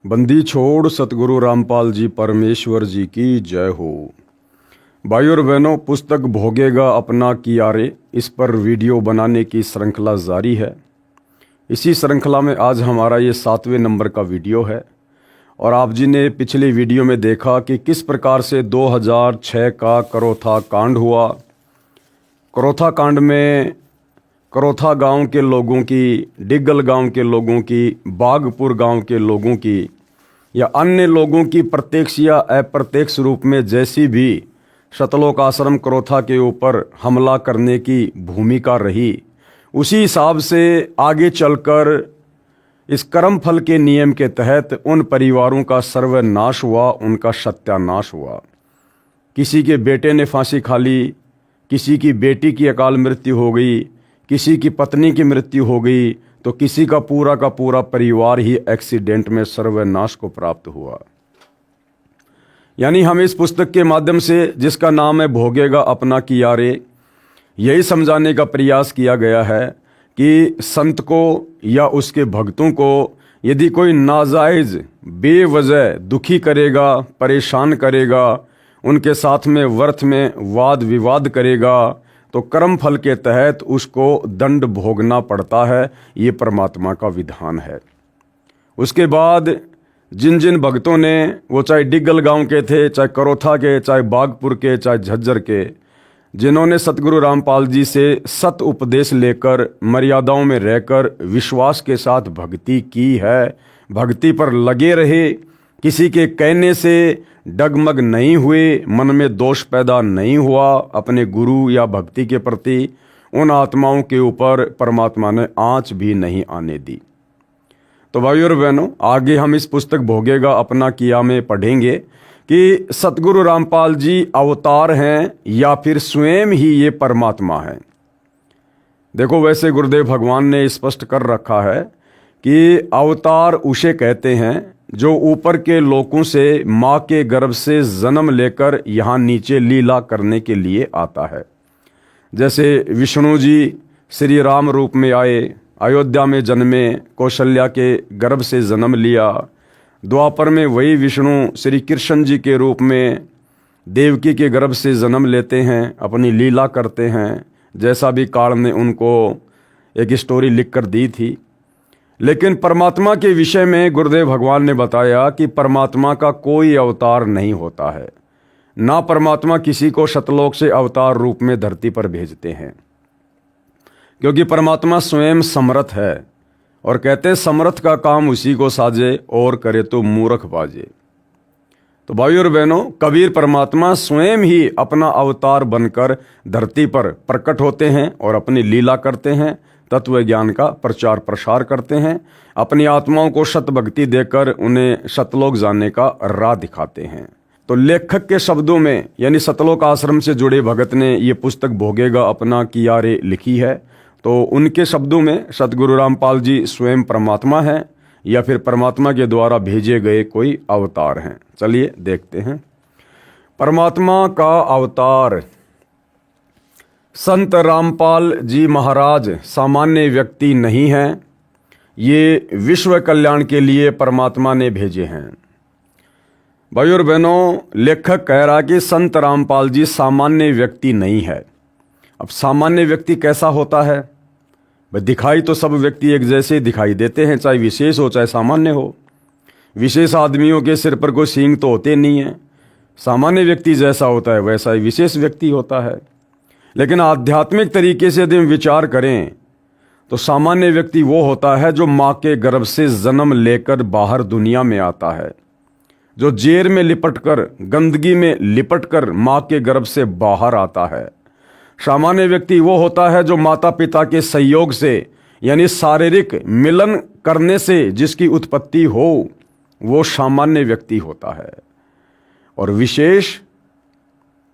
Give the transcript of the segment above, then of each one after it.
बंदी छोड़ सतगुरु रामपाल जी परमेश्वर जी की जय हो। भाई और बहनों, पुस्तक भोगेगा अपना कियारे, इस पर वीडियो बनाने की श्रृंखला जारी है। इसी श्रृंखला में आज हमारा ये 7वें नंबर का वीडियो है। और आप जी ने पिछले वीडियो में देखा कि किस प्रकार से 2006 का करोथा कांड हुआ। करोथा कांड में करोथा गांव के लोगों की, डिग्गल गांव के लोगों की, बागपुर गांव के लोगों की या अन्य लोगों की प्रत्यक्ष या अप्रत्यक्ष रूप में जैसी भी सतलोक आश्रम करोथा के ऊपर हमला करने की भूमिका रही, उसी हिसाब से आगे चलकर इस कर्म फल के नियम के तहत उन परिवारों का सर्वनाश हुआ, उनका सत्यानाश हुआ। किसी के बेटे ने फांसी खा ली, किसी की बेटी की अकाल मृत्यु हो गई, किसी की पत्नी की मृत्यु हो गई, तो किसी का पूरा परिवार ही एक्सीडेंट में सर्वनाश को प्राप्त हुआ। यानी हम इस पुस्तक के माध्यम से, जिसका नाम है भोगेगा अपना कियारे, यही समझाने का प्रयास किया गया है कि संत को या उसके भक्तों को यदि कोई नाजायज बेवजह दुखी करेगा, परेशान करेगा, उनके साथ में व्यर्थ में वाद विवाद करेगा, तो कर्म फल के तहत उसको दंड भोगना पड़ता है। ये परमात्मा का विधान है। उसके बाद जिन जिन भक्तों ने, वो चाहे डिग्गल गांव के थे, चाहे करोथा के, चाहे बागपुर के, चाहे झज्जर के, जिन्होंने सतगुरु रामपाल जी से सत उपदेश लेकर मर्यादाओं में रहकर विश्वास के साथ भक्ति की है, भक्ति पर लगे रहे, किसी के कहने से डगमग नहीं हुए, मन में दोष पैदा नहीं हुआ, अपने गुरु या भक्ति के प्रति उन आत्माओं के ऊपर परमात्मा ने आंच भी नहीं आने दी। तो भाई और बहनों, आगे हम इस पुस्तक भोगेगा अपना किया में पढ़ेंगे कि सतगुरु रामपाल जी अवतार हैं या फिर स्वयं ही ये परमात्मा है। देखो, वैसे गुरुदेव भगवान ने स्पष्ट कर रखा है कि अवतार उसे कहते हैं जो ऊपर के लोकों से माँ के गर्भ से जन्म लेकर यहाँ नीचे लीला करने के लिए आता है। जैसे विष्णु जी श्री राम रूप में आए, अयोध्या में जन्मे, कौशल्या के गर्भ से जन्म लिया। द्वापर में वही विष्णु श्री कृष्ण जी के रूप में देवकी के गर्भ से जन्म लेते हैं, अपनी लीला करते हैं, जैसा भी काल ने उनको एक स्टोरी लिख कर दी थी। लेकिन परमात्मा के विषय में गुरुदेव भगवान ने बताया कि परमात्मा का कोई अवतार नहीं होता है, ना परमात्मा किसी को सतलोक से अवतार रूप में धरती पर भेजते हैं, क्योंकि परमात्मा स्वयं समर्थ है। और कहते हैं समर्थ का काम उसी को साजे और करे तो मूर्ख बाजे। तो भाई और बहनों, कबीर परमात्मा स्वयं ही अपना अवतार बनकर धरती पर प्रकट होते हैं और अपनी लीला करते हैं, तत्व ज्ञान का प्रचार प्रसार करते हैं, अपनी आत्माओं को सत भक्ति देकर उन्हें सतलोक जाने का राह दिखाते हैं। तो लेखक के शब्दों में, यानी सतलोक आश्रम से जुड़े भगत ने ये पुस्तक भोगेगा अपना कियारे लिखी है। तो उनके शब्दों में सतगुरु रामपाल जी स्वयं परमात्मा हैं या फिर परमात्मा के द्वारा भेजे गए कोई अवतार हैं। चलिए देखते हैं। परमात्मा का अवतार संत रामपाल जी महाराज सामान्य व्यक्ति नहीं हैं, ये विश्व कल्याण के लिए परमात्मा ने भेजे हैं। भाई और बहनों, लेखक कह रहा कि संत रामपाल जी सामान्य व्यक्ति नहीं है। अब सामान्य व्यक्ति कैसा होता है? भाई, दिखाई तो सब व्यक्ति एक जैसे दिखाई देते हैं, चाहे विशेष हो चाहे सामान्य हो। विशेष आदमियों के सिर पर कोई सींग तो होते नहीं है। सामान्य व्यक्ति जैसा होता है वैसा ही विशेष व्यक्ति होता है। लेकिन आध्यात्मिक तरीके से यदि हम विचार करें तो सामान्य व्यक्ति वो होता है जो माँ के गर्भ से जन्म लेकर बाहर दुनिया में आता है, जो जेर में लिपटकर, गंदगी में लिपटकर माँ के गर्भ से बाहर आता है। सामान्य व्यक्ति वो होता है जो माता पिता के सहयोग से, यानी शारीरिक मिलन करने से जिसकी उत्पत्ति हो, वो सामान्य व्यक्ति होता है। और विशेष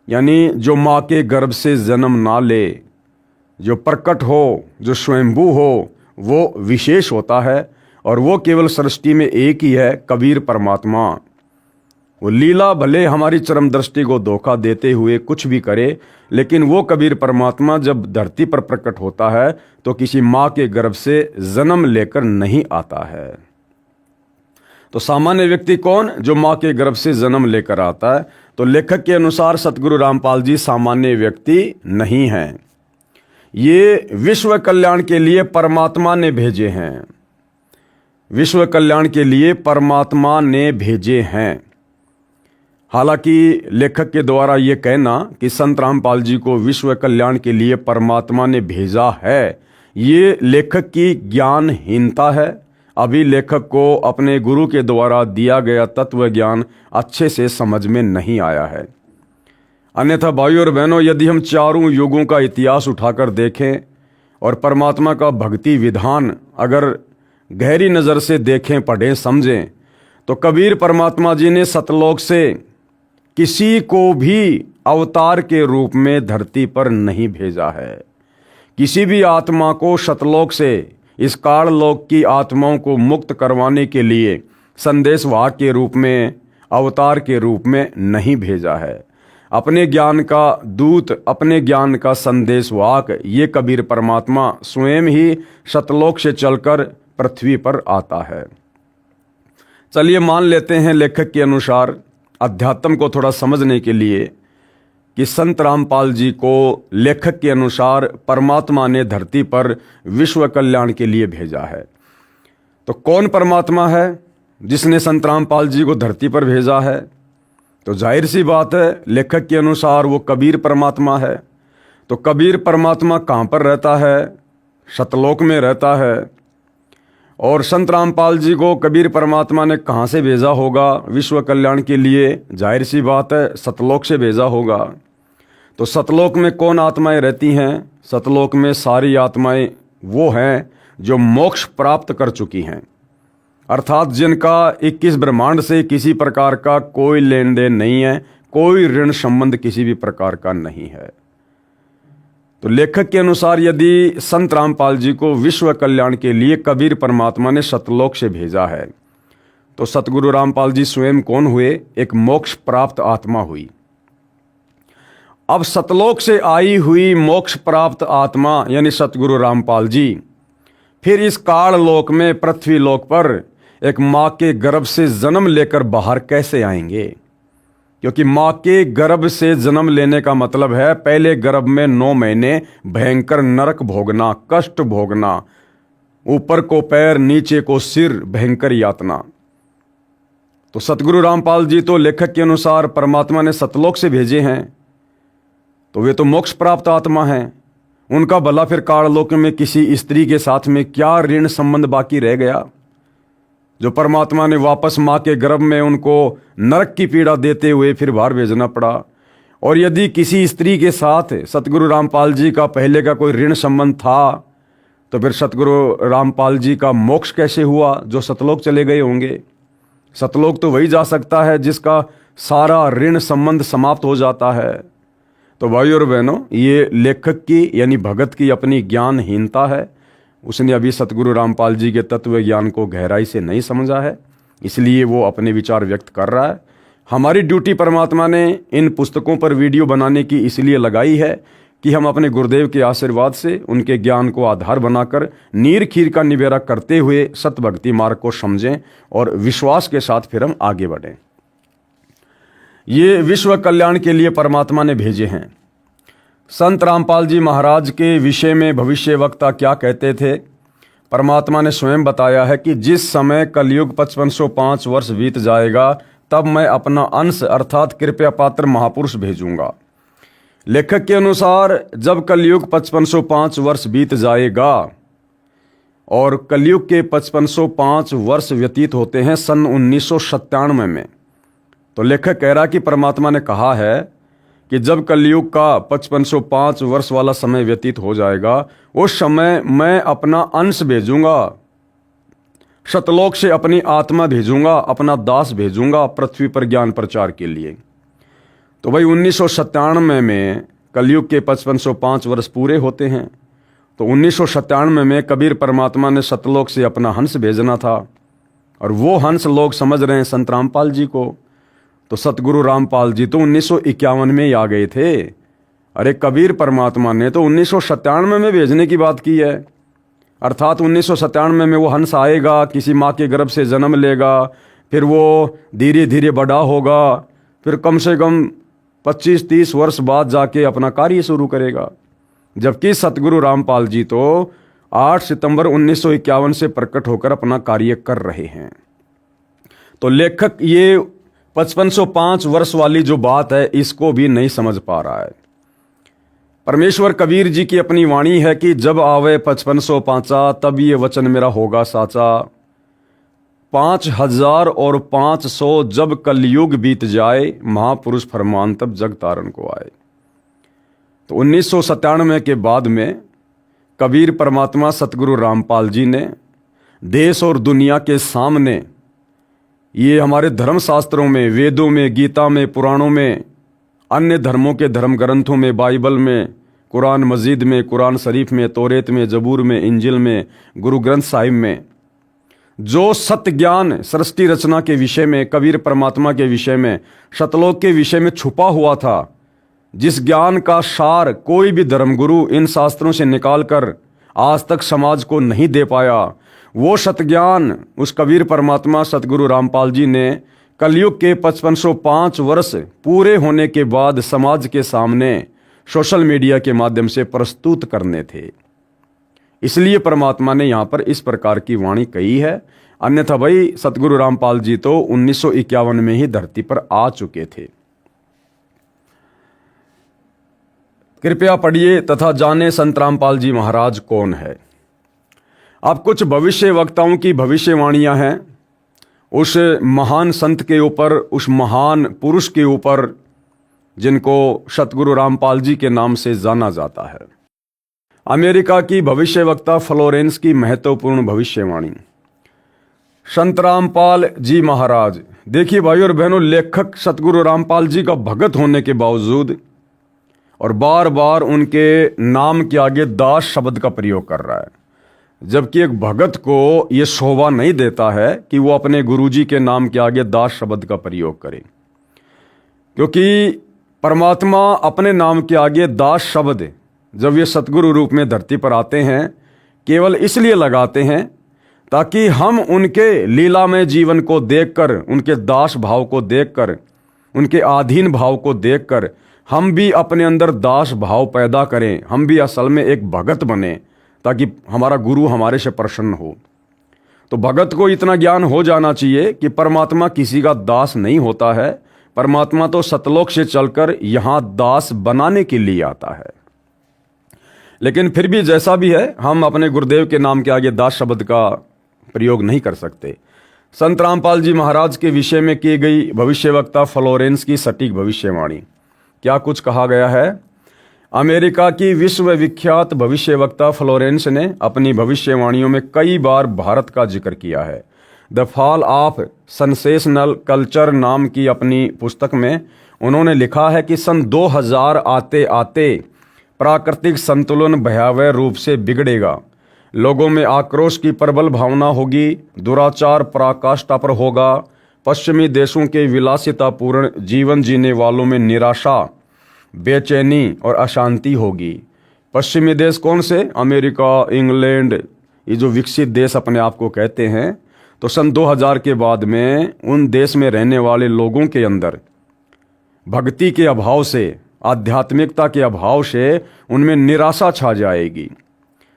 यानी जो माँ के गर्भ से जन्म ना ले, जो प्रकट हो, जो स्वयंभू हो, वो विशेष होता है। और वो केवल सृष्टि में एक ही है, कबीर परमात्मा। वो लीला भले हमारी चरम दृष्टि को धोखा देते हुए कुछ भी करे, लेकिन वो कबीर परमात्मा जब धरती पर प्रकट होता है तो किसी माँ के गर्भ से जन्म लेकर नहीं आता है। तो सामान्य व्यक्ति कौन? जो माँ के गर्भ से जन्म लेकर आता है। तो लेखक के अनुसार सतगुरु रामपाल जी सामान्य व्यक्ति नहीं हैं, ये विश्व कल्याण के लिए परमात्मा ने भेजे हैं, विश्व कल्याण के लिए परमात्मा ने भेजे हैं। हालांकि लेखक के द्वारा ये कहना कि संत रामपाल जी को विश्व कल्याण के लिए परमात्मा ने भेजा है, ये लेखक की ज्ञानहीनता है। अभी लेखक को अपने गुरु के द्वारा दिया गया तत्व ज्ञान अच्छे से समझ में नहीं आया है। अन्यथा भाइयों और बहनों, यदि हम चारों युगों का इतिहास उठाकर देखें और परमात्मा का भक्ति विधान अगर गहरी नज़र से देखें, पढ़ें, समझें, तो कबीर परमात्मा जी ने सतलोक से किसी को भी अवतार के रूप में धरती पर नहीं भेजा है। किसी भी आत्मा को सतलोक से इस काललोक की आत्माओं को मुक्त करवाने के लिए संदेशवाहक के रूप में, अवतार के रूप में नहीं भेजा है। अपने ज्ञान का दूत, अपने ज्ञान का संदेशवाहक ये कबीर परमात्मा स्वयं ही सतलोक से चलकर पृथ्वी पर आता है। चलिए मान लेते हैं लेखक के अनुसार अध्यात्म को थोड़ा समझने के लिए कि संत रामपाल जी को लेखक के अनुसार परमात्मा ने धरती पर विश्व कल्याण के लिए भेजा है। तो कौन परमात्मा है जिसने संत रामपाल जी को धरती पर भेजा है? तो जाहिर सी बात है, लेखक के अनुसार वो कबीर परमात्मा है। तो कबीर परमात्मा कहाँ पर रहता है? सतलोक में रहता है। और संत रामपाल जी को कबीर परमात्मा ने कहाँ से भेजा होगा विश्व कल्याण के लिए? जाहिर सी बात है, सतलोक से भेजा होगा। तो सतलोक में कौन आत्माएं रहती हैं? सतलोक में सारी आत्माएं वो हैं जो मोक्ष प्राप्त कर चुकी हैं, अर्थात जिनका 21 ब्रह्मांड से किसी प्रकार का कोई लेन देन नहीं है, कोई ऋण संबंध किसी भी प्रकार का नहीं है। तो लेखक के अनुसार यदि संत रामपाल जी को विश्व कल्याण के लिए कबीर परमात्मा ने सतलोक से भेजा है, तो सतगुरु रामपाल जी स्वयं कौन हुए? एक मोक्ष प्राप्त आत्मा हुई। अब सतलोक से आई हुई मोक्ष प्राप्त आत्मा यानी सतगुरु रामपाल जी फिर इस काल लोक में, पृथ्वी लोक पर एक माँ के गर्भ से जन्म लेकर बाहर कैसे आएंगे? क्योंकि माँ के गर्भ से जन्म लेने का मतलब है पहले गर्भ में 9 महीने भयंकर नरक भोगना, कष्ट भोगना, ऊपर को पैर नीचे को सिर, भयंकर यातना। तो सतगुरु रामपाल जी तो लेखक के अनुसार परमात्मा ने सतलोक से भेजे हैं, तो वे तो मोक्ष प्राप्त आत्मा हैं। उनका भला फिर काललोक में किसी स्त्री के साथ में क्या ऋण संबंध बाकी रह गया जो परमात्मा ने वापस माँ के गर्भ में उनको नरक की पीड़ा देते हुए फिर बाहर भेजना पड़ा? और यदि किसी स्त्री के साथ सतगुरु रामपाल जी का पहले का कोई ऋण संबंध था, तो फिर सतगुरु रामपाल जी का मोक्ष कैसे हुआ जो सतलोक चले गए होंगे? सतलोक तो वही जा सकता है जिसका सारा ऋण संबंध समाप्त हो जाता है। तो भाइयों और बहनों, ये लेखक की यानी भगत की अपनी ज्ञानहीनता है। उसने अभी सतगुरु रामपाल जी के तत्व ज्ञान को गहराई से नहीं समझा है, इसलिए वो अपने विचार व्यक्त कर रहा है। हमारी ड्यूटी परमात्मा ने इन पुस्तकों पर वीडियो बनाने की इसलिए लगाई है कि हम अपने गुरुदेव के आशीर्वाद से उनके ज्ञान को आधार बनाकर नीर खीर का निबेरा करते हुए सतभक्ति मार्ग को समझें और विश्वास के साथ फिर हम आगे बढ़ें। ये विश्व कल्याण के लिए परमात्मा ने भेजे हैं। संत रामपाल जी महाराज के विषय में भविष्य वक्ता क्या कहते थे? परमात्मा ने स्वयं बताया है कि जिस समय कलयुग 5505 वर्ष बीत जाएगा, तब मैं अपना अंश अर्थात कृपया पात्र महापुरुष भेजूंगा। लेखक के अनुसार जब कलयुग 5505 वर्ष बीत जाएगा, और कलयुग के 5505 वर्ष व्यतीत होते हैं सन 1997 में, तो लेखक कह रहा कि परमात्मा ने कहा है कि जब कलयुग का 5505 वर्ष वाला समय व्यतीत हो जाएगा, उस समय मैं अपना अंश भेजूंगा, सतलोक से अपनी आत्मा भेजूंगा, अपना दास भेजूंगा पृथ्वी पर ज्ञान प्रचार के लिए। तो भाई 1997 में कलयुग के 5505 वर्ष पूरे होते हैं, तो 1997 में कबीर परमात्मा ने सतलोक से अपना हंस भेजना था, और वो हंस लोग समझ रहे हैं संत रामपाल जी को। तो सतगुरु रामपाल जी तो 1951 में ही आ गए थे। अरे कबीर परमात्मा ने तो 1997 में भेजने की बात की है, अर्थात 1997 में वो हंस आएगा, किसी माँ के गर्भ से जन्म लेगा, फिर वो धीरे धीरे बड़ा होगा, फिर कम से कम 25-30 वर्ष बाद जाके अपना कार्य शुरू करेगा। जबकि सतगुरु रामपाल जी तो 8 सितंबर 1951 से प्रकट होकर अपना कार्य कर रहे हैं। तो लेखक ये 5505 वर्ष वाली जो बात है इसको भी नहीं समझ पा रहा है। परमेश्वर कबीर जी की अपनी वाणी है कि जब आवे 5505 तब ये वचन मेरा होगा साचा, 5500 जब कलयुग बीत जाए, महापुरुष फरमान तब जग तारण को आए। तो 1997 के बाद में कबीर परमात्मा सतगुरु रामपाल जी ने देश और दुनिया के सामने ये हमारे धर्मशास्त्रों में, वेदों में, गीता में, पुराणों में, अन्य धर्मों के धर्म ग्रंथों में, बाइबल में, कुरान मजीद में, कुरान शरीफ में, तौरेत में, जबूर में, इंजिल में, गुरु ग्रंथ साहिब में जो सत्य ज्ञान सृष्टि रचना के विषय में, कबीर परमात्मा के विषय में, शतलोक के विषय में छुपा हुआ था, जिस ज्ञान का सार कोई भी धर्मगुरु इन शास्त्रों से निकालकर आज तक समाज को नहीं दे पाया, वो सत्य ज्ञान उस कबीर परमात्मा सतगुरु रामपाल जी ने कलयुग के 5505 वर्ष पूरे होने के बाद समाज के सामने सोशल मीडिया के माध्यम से प्रस्तुत करने थे। इसलिए परमात्मा ने यहाँ पर इस प्रकार की वाणी कही है। अन्यथा भाई सतगुरु रामपाल जी तो 1951 में ही धरती पर आ चुके थे। कृपया पढ़िए तथा जाने संत रामपाल जी महाराज कौन है। अब कुछ भविष्य वक्ताओं की भविष्यवाणियां हैं उस महान संत के ऊपर, उस महान पुरुष के ऊपर जिनको सतगुरु रामपाल जी के नाम से जाना जाता है। अमेरिका की भविष्यवक्ता फ्लोरेंस की महत्वपूर्ण भविष्यवाणी। संत रामपाल जी महाराज, देखिए भाई और बहनों, लेखक सतगुरु रामपाल जी का भगत होने के बावजूद और बार बार उनके नाम के आगे दास शब्द का प्रयोग कर रहा है, जबकि एक भगत को यह शोभा नहीं देता है कि वो अपने गुरुजी के नाम के आगे दास शब्द का प्रयोग करे, क्योंकि परमात्मा अपने नाम के आगे दास शब्द जब ये सतगुरु रूप में धरती पर आते हैं केवल इसलिए लगाते हैं ताकि हम उनके लीलामय जीवन को देखकर, उनके दास भाव को देखकर, उनके अधीन भाव को देखकर हम भी अपने अंदर दास भाव पैदा करें, हम भी असल में एक भगत बने, ताकि हमारा गुरु हमारे से प्रसन्न हो। तो भगत को इतना ज्ञान हो जाना चाहिए कि परमात्मा किसी का दास नहीं होता है, परमात्मा तो सतलोक से चलकर यहाँ दास बनाने के लिए आता है। लेकिन फिर भी जैसा भी है, हम अपने गुरुदेव के नाम के आगे दास शब्द का प्रयोग नहीं कर सकते। संत रामपाल जी महाराज के विषय में की गई भविष्यवक्ता फ्लोरेंस की सटीक भविष्यवाणी। क्या कुछ कहा गया है। अमेरिका की विश्वविख्यात भविष्यवक्ता फ्लोरेंस ने अपनी भविष्यवाणियों में कई बार भारत का जिक्र किया है। The fall of sensational culture नाम की अपनी पुस्तक में उन्होंने लिखा है कि सन 2000 आते आते प्राकृतिक संतुलन भयावह रूप से बिगड़ेगा, लोगों में आक्रोश की प्रबल भावना होगी, दुराचार पराकाष्ठा पर होगा, पश्चिमी देशों के विलासितापूर्ण जीवन जीने वालों में निराशा, बेचैनी और अशांति होगी। पश्चिमी देश कौन से? अमेरिका, इंग्लैंड, ये जो विकसित देश अपने आप को कहते हैं। तो सन 2000 के बाद में उन देश में रहने वाले लोगों के अंदर भक्ति के अभाव से, आध्यात्मिकता के अभाव से उनमें निराशा छा जाएगी।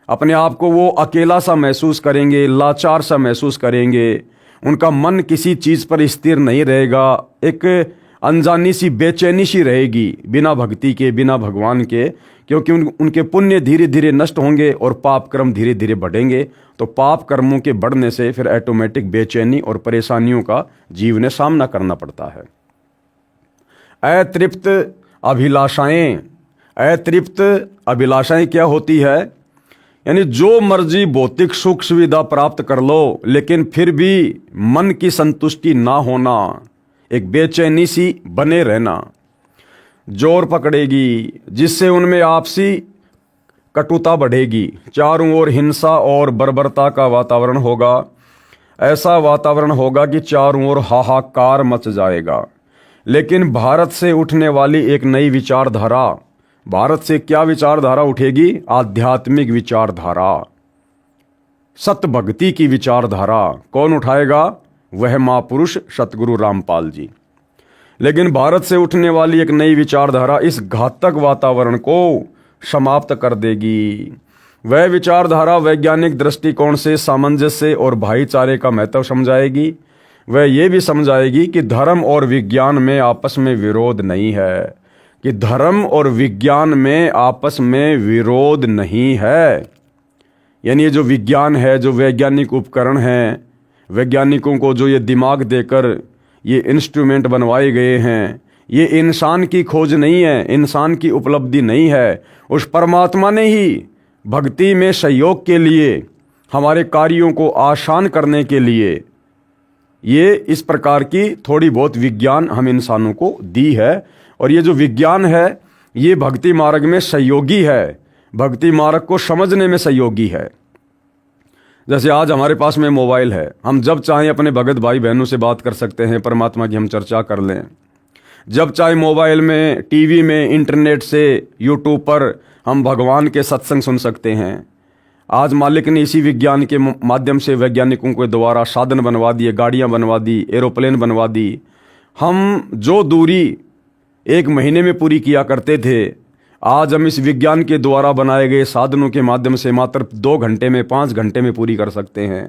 अपने आप को वो अकेला सा महसूस करेंगे, लाचार सा महसूस करेंगे, उनका मन किसी चीज़ पर स्थिर नहीं रहेगा, एक अनजानी सी बेचैनी सी रहेगी बिना भक्ति के, बिना भगवान के, क्योंकि उनके पुण्य धीरे धीरे नष्ट होंगे और पाप कर्म धीरे धीरे बढ़ेंगे। तो पाप कर्मों के बढ़ने से फिर ऑटोमेटिक बेचैनी और परेशानियों का जीव ने सामना करना पड़ता है। अतृप्त अभिलाषाएं, अतृप्त अभिलाषाएं क्या होती है? यानी जो मर्जी भौतिक सुख सुविधा प्राप्त कर लो, लेकिन फिर भी मन की संतुष्टि ना होना, एक बेचैनी सी बने रहना जोर पकड़ेगी, जिससे उनमें आपसी कटुता बढ़ेगी, चारों ओर हिंसा और बर्बरता का वातावरण होगा। ऐसा वातावरण होगा कि चारों ओर हाहाकार मच जाएगा। लेकिन भारत से उठने वाली एक नई विचारधारा, भारत से क्या विचारधारा उठेगी? आध्यात्मिक विचारधारा, सत्य भक्ति की विचारधारा। कौन उठाएगा? वह महापुरुष सतगुरु रामपाल जी। लेकिन भारत से उठने वाली एक नई विचारधारा इस घातक वातावरण को समाप्त कर देगी। वह विचारधारा वैज्ञानिक दृष्टिकोण से सामंजस्य और भाईचारे का महत्व समझाएगी। वह ये भी समझाएगी कि धर्म और विज्ञान में आपस में विरोध नहीं है, कि धर्म और विज्ञान में आपस में विरोध नहीं है। यानी ये जो विज्ञान है, जो वैज्ञानिक उपकरण हैं, वैज्ञानिकों को जो ये दिमाग देकर ये इंस्ट्रूमेंट बनवाए गए हैं, ये इंसान की खोज नहीं है, इंसान की उपलब्धि नहीं है। उस परमात्मा ने ही भक्ति में सहयोग के लिए, हमारे कार्यों को आसान करने के लिए ये इस प्रकार की थोड़ी बहुत विज्ञान हम इंसानों को दी है। और ये जो विज्ञान है ये भक्ति मार्ग में सहयोगी है, भक्ति मार्ग को समझने में सहयोगी है। जैसे आज हमारे पास में मोबाइल है, हम जब चाहें अपने भगत भाई बहनों से बात कर सकते हैं, परमात्मा की हम चर्चा कर लें। जब चाहे मोबाइल में, टीवी में, इंटरनेट से, यूट्यूब पर हम भगवान के सत्संग सुन सकते हैं। आज मालिक ने इसी विज्ञान के माध्यम से वैज्ञानिकों के द्वारा साधन बनवा दिए, गाड़ियाँ बनवा दी, एरोप्लेन बनवा दी। हम जो दूरी एक महीने में पूरी किया करते थे, आज हम इस विज्ञान के द्वारा बनाए गए साधनों के माध्यम से मात्र 2 घंटे में, 5 घंटे में पूरी कर सकते हैं।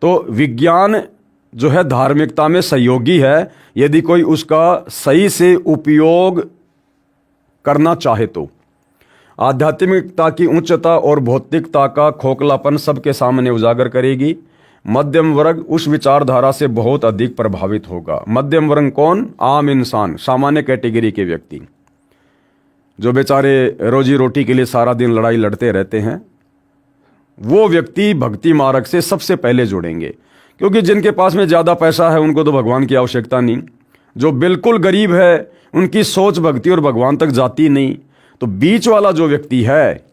तो विज्ञान जो है धार्मिकता में सहयोगी है, यदि कोई उसका सही से उपयोग करना चाहे तो। आध्यात्मिकता की उच्चता और भौतिकता का खोखलापन सबके सामने उजागर करेगी। मध्यम वर्ग उस विचारधारा से बहुत अधिक प्रभावित होगा। मध्यम वर्ग कौन? आम इंसान, सामान्य कैटेगरी के व्यक्ति, जो बेचारे रोजी रोटी के लिए सारा दिन लड़ाई लड़ते रहते हैं। वो व्यक्ति भक्ति मार्ग से सबसे पहले जुड़ेंगे, क्योंकि जिनके पास में ज़्यादा पैसा है उनको तो भगवान की आवश्यकता नहीं। जो बिल्कुल गरीब है उनकी सोच भक्ति और भगवान तक जाती नहीं। तो बीच वाला जो व्यक्ति है,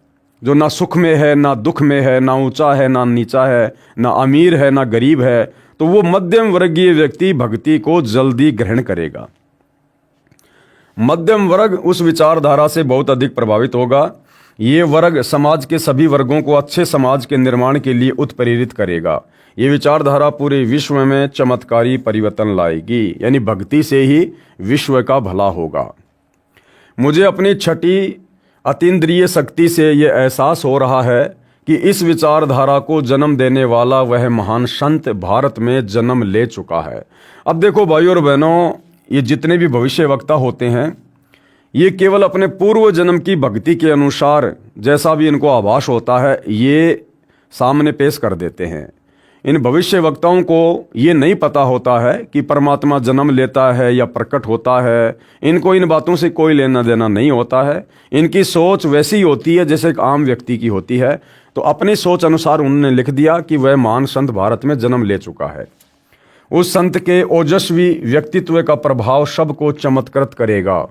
जो ना सुख में है, ना दुख में है, ना ऊंचा है, ना नीचा है, ना अमीर है, ना गरीब है, तो वो मध्यम वर्गीय व्यक्ति भक्ति को जल्दी ग्रहण करेगा। मध्यम वर्ग उस विचारधारा से बहुत अधिक प्रभावित होगा। ये वर्ग समाज के सभी वर्गों को अच्छे समाज के निर्माण के लिए उत्प्रेरित करेगा। ये विचारधारा पूरे विश्व में चमत्कारी परिवर्तन लाएगी, यानी भक्ति से ही विश्व का भला होगा। मुझे अपनी छठी अतीन्द्रिय शक्ति से ये एहसास हो रहा है कि इस विचारधारा को जन्म देने वाला वह महान संत भारत में जन्म ले चुका है। अब देखो भाइयों और बहनों, ये जितने भी भविष्यवक्ता होते हैं ये केवल अपने पूर्व जन्म की भक्ति के अनुसार जैसा भी इनको आभास होता है ये सामने पेश कर देते हैं। इन भविष्यवक्ताओं को ये नहीं पता होता है कि परमात्मा जन्म लेता है या प्रकट होता है। इनको इन बातों से कोई लेना देना नहीं होता है। इनकी सोच वैसी ही होती है जैसे एक आम व्यक्ति की होती है। तो अपनी सोच अनुसार उन्होंने लिख दिया कि वह महान संत भारत में जन्म ले चुका है। उस संत के ओजस्वी व्यक्तित्व का प्रभाव सबको चमत्कृत करेगा।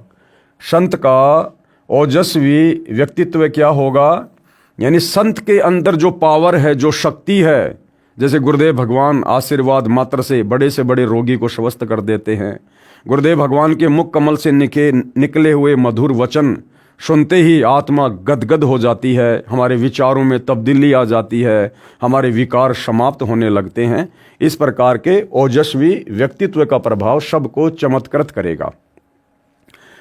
संत का ओजस्वी व्यक्तित्व क्या होगा? यानी संत के अंदर जो पावर है, जो शक्ति है, जैसे गुरुदेव भगवान आशीर्वाद मात्र से बड़े रोगी को स्वस्थ कर देते हैं। गुरुदेव भगवान के मुख कमल से निकले हुए मधुर वचन सुनते ही आत्मा गदगद हो जाती है, हमारे विचारों में तब्दीली आ जाती है, हमारे विकार समाप्त होने लगते हैं। इस प्रकार के ओजस्वी व्यक्तित्व का प्रभाव सबको चमत्कृत करेगा।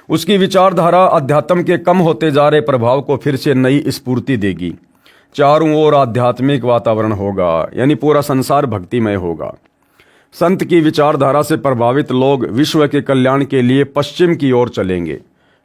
उसकी विचारधारा अध्यात्म के कम होते जा रहे प्रभाव को फिर से नई स्फूर्ति देगी। चारों ओर आध्यात्मिक वातावरण होगा, यानी पूरा संसार भक्तिमय होगा। संत की विचारधारा से प्रभावित लोग विश्व के कल्याण के लिए पश्चिम की ओर चलेंगे।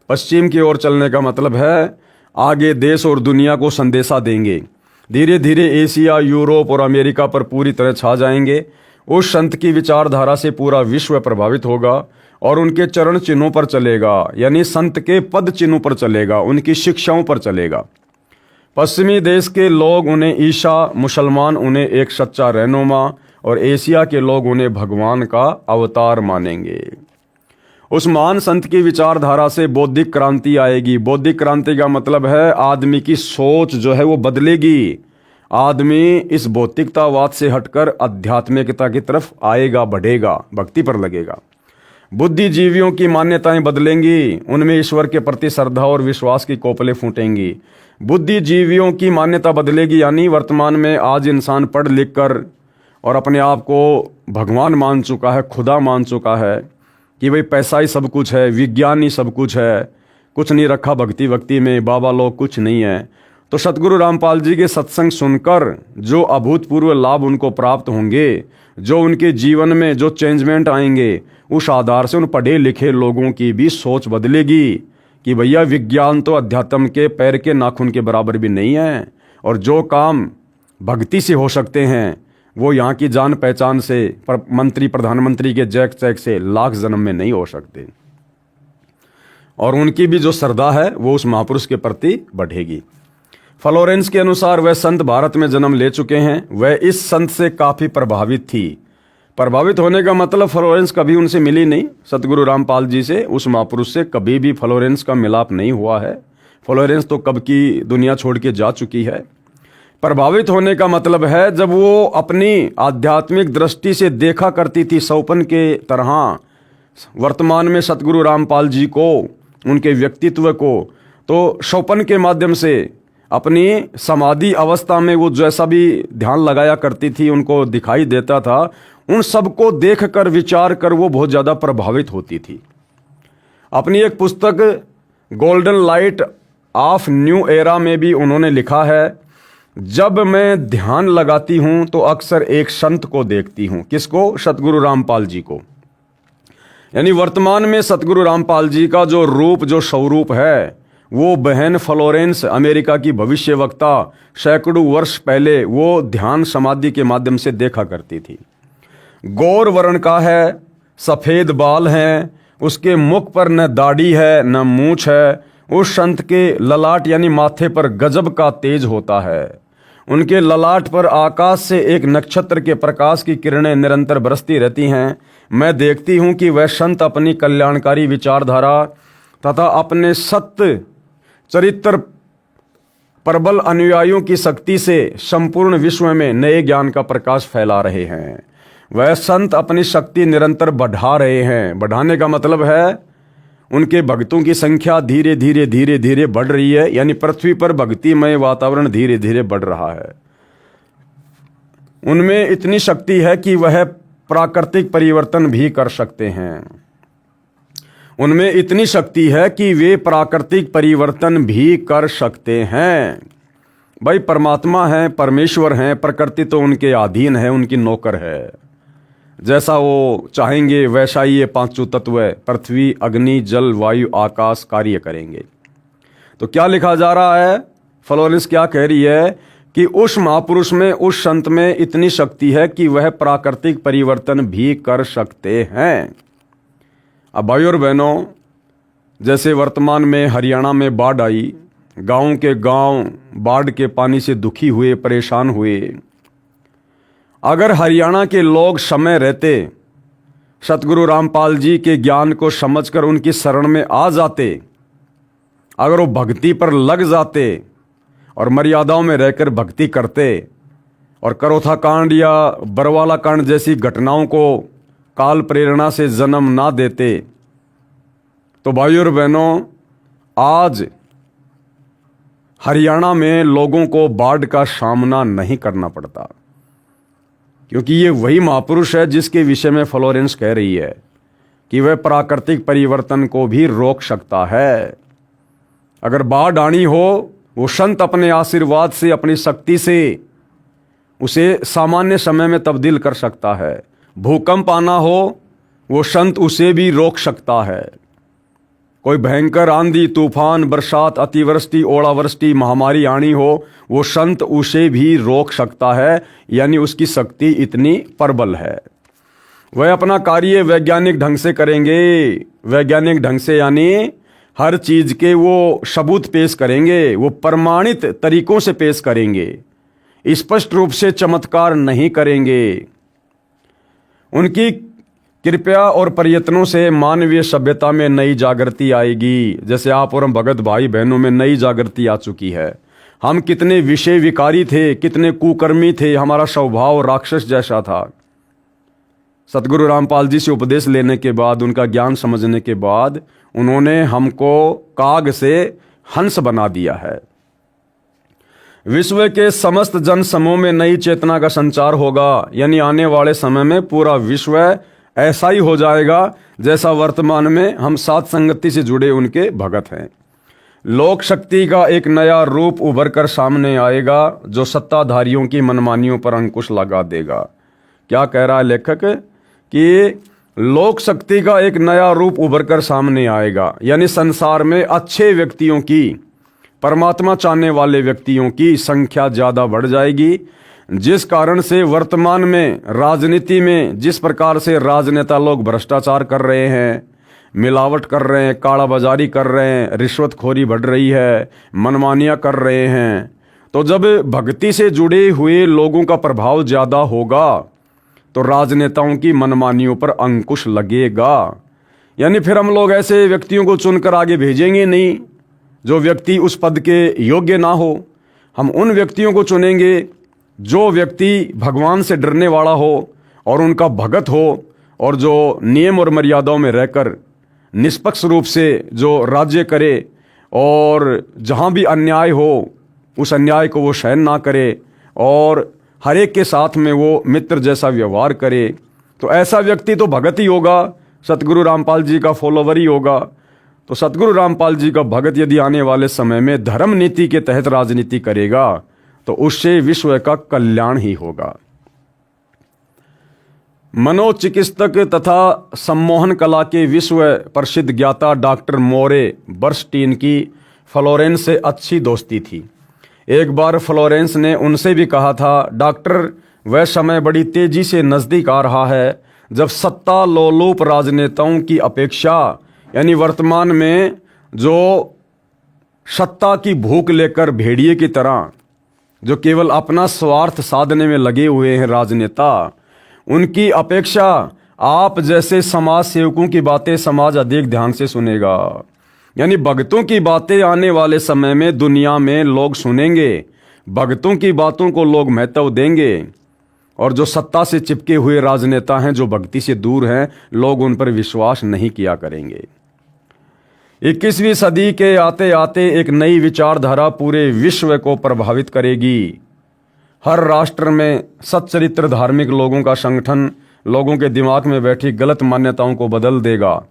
पश्चिम की ओर चलने का मतलब है आगे देश और दुनिया को संदेशा देंगे। धीरे धीरे एशिया, यूरोप और अमेरिका पर पूरी तरह छा जाएंगे। उस संत की विचारधारा से पूरा विश्व प्रभावित होगा और उनके चरण चिन्हों पर चलेगा, यानी संत के पद चिन्हों पर चलेगा, उनकी शिक्षाओं पर चलेगा। पश्चिमी देश के लोग उन्हें ईसा, मुसलमान उन्हें एक सच्चा रहनुमा और एशिया के लोग उन्हें भगवान का अवतार मानेंगे। उस महान संत की विचारधारा से बौद्धिक क्रांति आएगी। बौद्धिक क्रांति का मतलब है आदमी की सोच जो है वो बदलेगी। आदमी इस भौतिकतावाद से हटकर आध्यात्मिकता की तरफ आएगा, बढ़ेगा, भक्ति पर लगेगा। बुद्धिजीवियों की मान्यताएं बदलेंगी, उनमें ईश्वर के प्रति श्रद्धा और विश्वास की कोपलें फूटेंगी। बुद्धिजीवियों की मान्यता बदलेगी, यानी वर्तमान में आज इंसान पढ़ लिख कर और अपने आप को भगवान मान चुका है, खुदा मान चुका है कि भाई पैसा ही सब कुछ है, विज्ञान ही सब कुछ है, कुछ नहीं रखा भक्ति वक्ति में, बाबा लोग कुछ नहीं है, तो सतगुरु रामपाल जी के सत्संग सुनकर जो अभूतपूर्व लाभ उनको प्राप्त होंगे, जो उनके जीवन में जो चेंजमेंट आएंगे, उस आधार से उन पढ़े लिखे लोगों की भी सोच बदलेगी कि भैया विज्ञान तो अध्यात्म के पैर के नाखून के बराबर भी नहीं है, और जो काम भक्ति से हो सकते हैं वो यहाँ की जान पहचान से, मंत्री प्रधानमंत्री के जैक चैक से लाख जन्म में नहीं हो सकते। और उनकी भी जो श्रद्धा है वो उस महापुरुष के प्रति बढ़ेगी। फ्लोरेंस के अनुसार वह संत भारत में जन्म ले चुके हैं, वह इस संत से काफ़ी प्रभावित थी। प्रभावित होने का मतलब फ्लोरेंस कभी उनसे मिली नहीं, सतगुरु रामपाल जी से, उस महापुरुष से कभी भी फ्लोरेंस का मिलाप नहीं हुआ है। फ्लोरेंस तो कब की दुनिया छोड़ के जा चुकी है। प्रभावित होने का मतलब है जब वो अपनी आध्यात्मिक दृष्टि से देखा करती थी सौपन के तरह वर्तमान में सतगुरु रामपाल जी को, उनके व्यक्तित्व को, तो सौपन के माध्यम से अपनी समाधि अवस्था में वो जैसा भी ध्यान लगाया करती थी, उनको दिखाई देता था, उन सबको देखकर विचार कर वो बहुत ज़्यादा प्रभावित होती थी। अपनी एक पुस्तक golden light of new era में भी उन्होंने लिखा है, जब मैं ध्यान लगाती हूं तो अक्सर एक संत को देखती हूं। किसको? सतगुरु रामपाल जी को। यानी वर्तमान में सतगुरु रामपाल जी का जो रूप, जो स्वरूप है, वो बहन फ्लोरेंस, अमेरिका की भविष्य वक्ता, सैकड़ों वर्ष पहले वो ध्यान समाधि के माध्यम से देखा करती थी। गौर वर्ण का है, सफ़ेद बाल हैं, उसके मुख पर न दाढ़ी है न मूछ है। उस संत के ललाट यानी माथे पर गजब का तेज होता है। उनके ललाट पर आकाश से एक नक्षत्र के प्रकाश की किरणें निरंतर बरसती रहती हैं। मैं देखती हूँ कि वह संत अपनी कल्याणकारी विचारधारा तथा अपने सत्य चरित्र प्रबल अनुयायियों की शक्ति से संपूर्ण विश्व में नए ज्ञान का प्रकाश फैला रहे हैं। वह संत अपनी शक्ति निरंतर बढ़ा रहे हैं। बढ़ाने का मतलब है उनके भक्तों की संख्या धीरे धीरे धीरे धीरे बढ़ रही है, यानी पृथ्वी पर भक्तिमय वातावरण धीरे धीरे बढ़ रहा है। उनमें इतनी शक्ति है कि वह प्राकृतिक परिवर्तन भी कर सकते हैं। उनमें इतनी शक्ति है कि वे प्राकृतिक परिवर्तन भी कर सकते हैं। भाई परमात्मा है, परमेश्वर हैं, प्रकृति तो उनके अधीन है, उनकी नौकर है। जैसा वो चाहेंगे वैसा ही ये पांचों तत्व पृथ्वी, अग्नि, जल, वायु, आकाश कार्य करेंगे। तो क्या लिखा जा रहा है? फ्लोरेंस क्या कह रही है कि उस महापुरुष में, उस संत में इतनी शक्ति है कि वह प्राकृतिक परिवर्तन भी कर सकते हैं। अब भाइयों और बहनों, जैसे वर्तमान में हरियाणा में बाढ़ आई, गांव के गांव बाढ़ के पानी से दुखी हुए, परेशान हुए। अगर हरियाणा के लोग समय रहते सतगुरु रामपाल जी के ज्ञान को समझकर उनकी शरण में आ जाते, अगर वो भक्ति पर लग जाते और मर्यादाओं में रहकर भक्ति करते और करोथा कांड या बरवाला कांड जैसी घटनाओं को काल प्रेरणा से जन्म ना देते, तो भाइयों और बहनों, आज हरियाणा में लोगों को बाढ़ का सामना नहीं करना पड़ता। क्योंकि ये वही महापुरुष है जिसके विषय में फ्लोरेंस कह रही है कि वह प्राकृतिक परिवर्तन को भी रोक सकता है। अगर बाढ़ आनी हो, वो संत अपने आशीर्वाद से, अपनी शक्ति से उसे सामान्य समय में तब्दील कर सकता है। भूकंप आना हो, वो संत उसे भी रोक सकता है। कोई भयंकर आंधी, तूफान, बरसात, अतिवृष्टि, ओलावृष्टि, महामारी आनी हो, वो संत उसे भी रोक सकता है। यानी उसकी शक्ति इतनी प्रबल है। वह अपना कार्य वैज्ञानिक ढंग से करेंगे। वैज्ञानिक ढंग से यानी हर चीज के वो सबूत पेश करेंगे, वो प्रमाणित तरीकों से पेश करेंगे, स्पष्ट रूप से चमत्कार नहीं करेंगे। उनकी कृपया और प्रयत्नों से मानवीय सभ्यता में नई जागृति आएगी। जैसे आप और हम भगत भाई बहनों में नई जागृति आ चुकी है। हम कितने विषय विकारी थे, कितने कुकर्मी थे, हमारा स्वभाव राक्षस जैसा था। सतगुरु रामपाल जी से उपदेश लेने के बाद, उनका ज्ञान समझने के बाद, उन्होंने हमको काग से हंस बना दिया है। विश्व के समस्त जन समूह में नई चेतना का संचार होगा। यानी आने वाले समय में पूरा विश्व ऐसा ही हो जाएगा जैसा वर्तमान में हम साथ संगति से जुड़े उनके भगत हैं। लोक शक्ति का एक नया रूप उभर कर सामने आएगा जो सत्ताधारियों की मनमानियों पर अंकुश लगा देगा। क्या कह रहा है लेखक कि लोक शक्ति का एक नया रूप उभर कर सामने आएगा, यानी संसार में अच्छे व्यक्तियों की, परमात्मा चाहने वाले व्यक्तियों की संख्या ज्यादा बढ़ जाएगी, जिस कारण से वर्तमान में राजनीति में जिस प्रकार से राजनेता लोग भ्रष्टाचार कर रहे हैं, मिलावट कर रहे हैं, कालाबाजारी कर रहे हैं, रिश्वतखोरी बढ़ रही है, मनमानियां कर रहे हैं, तो जब भक्ति से जुड़े हुए लोगों का प्रभाव ज़्यादा होगा तो राजनेताओं की मनमानियों पर अंकुश लगेगा। यानी फिर हम लोग ऐसे व्यक्तियों को चुनकर आगे भेजेंगे नहीं जो व्यक्ति उस पद के योग्य ना हो। हम उन व्यक्तियों को चुनेंगे जो व्यक्ति भगवान से डरने वाला हो और उनका भगत हो, और जो नियम और मर्यादाओं में रहकर निष्पक्ष रूप से जो राज्य करे और जहाँ भी अन्याय हो उस अन्याय को वो सहन ना करे और हर एक के साथ में वो मित्र जैसा व्यवहार करे। तो ऐसा व्यक्ति तो भगत ही होगा, सतगुरु रामपाल जी का फॉलोवर ही होगा। तो सतगुरु रामपाल जी का भगत यदि आने वाले समय में धर्म नीति के तहत राजनीति करेगा तो उससे विश्व का कल्याण ही होगा। मनोचिकित्सक तथा सम्मोहन कला के विश्व प्रसिद्ध ज्ञाता डॉक्टर मोरे बर्स्टीन की फ्लोरेंस से अच्छी दोस्ती थी। एक बार फ्लोरेंस ने उनसे भी कहा था, डॉक्टर, वह समय बड़ी तेजी से नज़दीक आ रहा है जब सत्ता लोलुप राजनेताओं की अपेक्षा, यानी वर्तमान में जो सत्ता की भूख लेकर भेड़िए की तरह जो केवल अपना स्वार्थ साधने में लगे हुए हैं राजनेता, उनकी अपेक्षा आप जैसे समाज सेवकों की बातें समाज अधिक ध्यान से सुनेगा। यानी भक्तों की बातें आने वाले समय में दुनिया में लोग सुनेंगे, भक्तों की बातों को लोग महत्व देंगे, और जो सत्ता से चिपके हुए राजनेता हैं, जो भक्ति से दूर हैं, लोग उन पर विश्वास नहीं किया करेंगे। 21वीं सदी के आते आते एक नई विचारधारा पूरे विश्व को प्रभावित करेगी। हर राष्ट्र में सच्चरित्र धार्मिक लोगों का संगठन लोगों के दिमाग में बैठी गलत मान्यताओं को बदल देगा।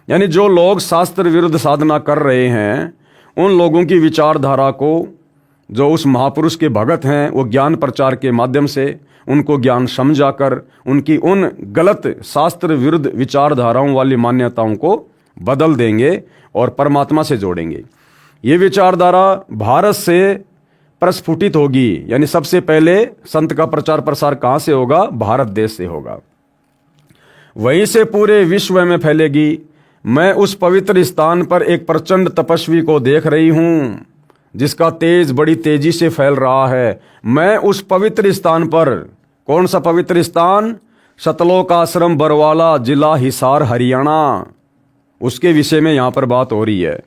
यानी जो लोग शास्त्र विरुद्ध साधना कर रहे हैं, उन लोगों की विचारधारा को जो उस महापुरुष के भगत हैं वो ज्ञान प्रचार के माध्यम से उनको ज्ञान समझाकर उनकी उन गलत शास्त्र विरुद्ध विचारधाराओं वाली मान्यताओं को बदल देंगे और परमात्मा से जोड़ेंगे। ये विचारधारा भारत से प्रस्फुटित होगी। यानी सबसे पहले संत का प्रचार प्रसार कहाँ से होगा? भारत देश से होगा, वहीं से पूरे विश्व में फैलेगी। मैं उस पवित्र स्थान पर एक प्रचंड तपस्वी को देख रही हूँ जिसका तेज बड़ी तेजी से फैल रहा है। मैं उस पवित्र स्थान पर, कौन सा पवित्र स्थान? सतलोक आश्रम बरवाला, जिला हिसार, हरियाणा, उसके विषय में यहाँ पर बात हो रही है।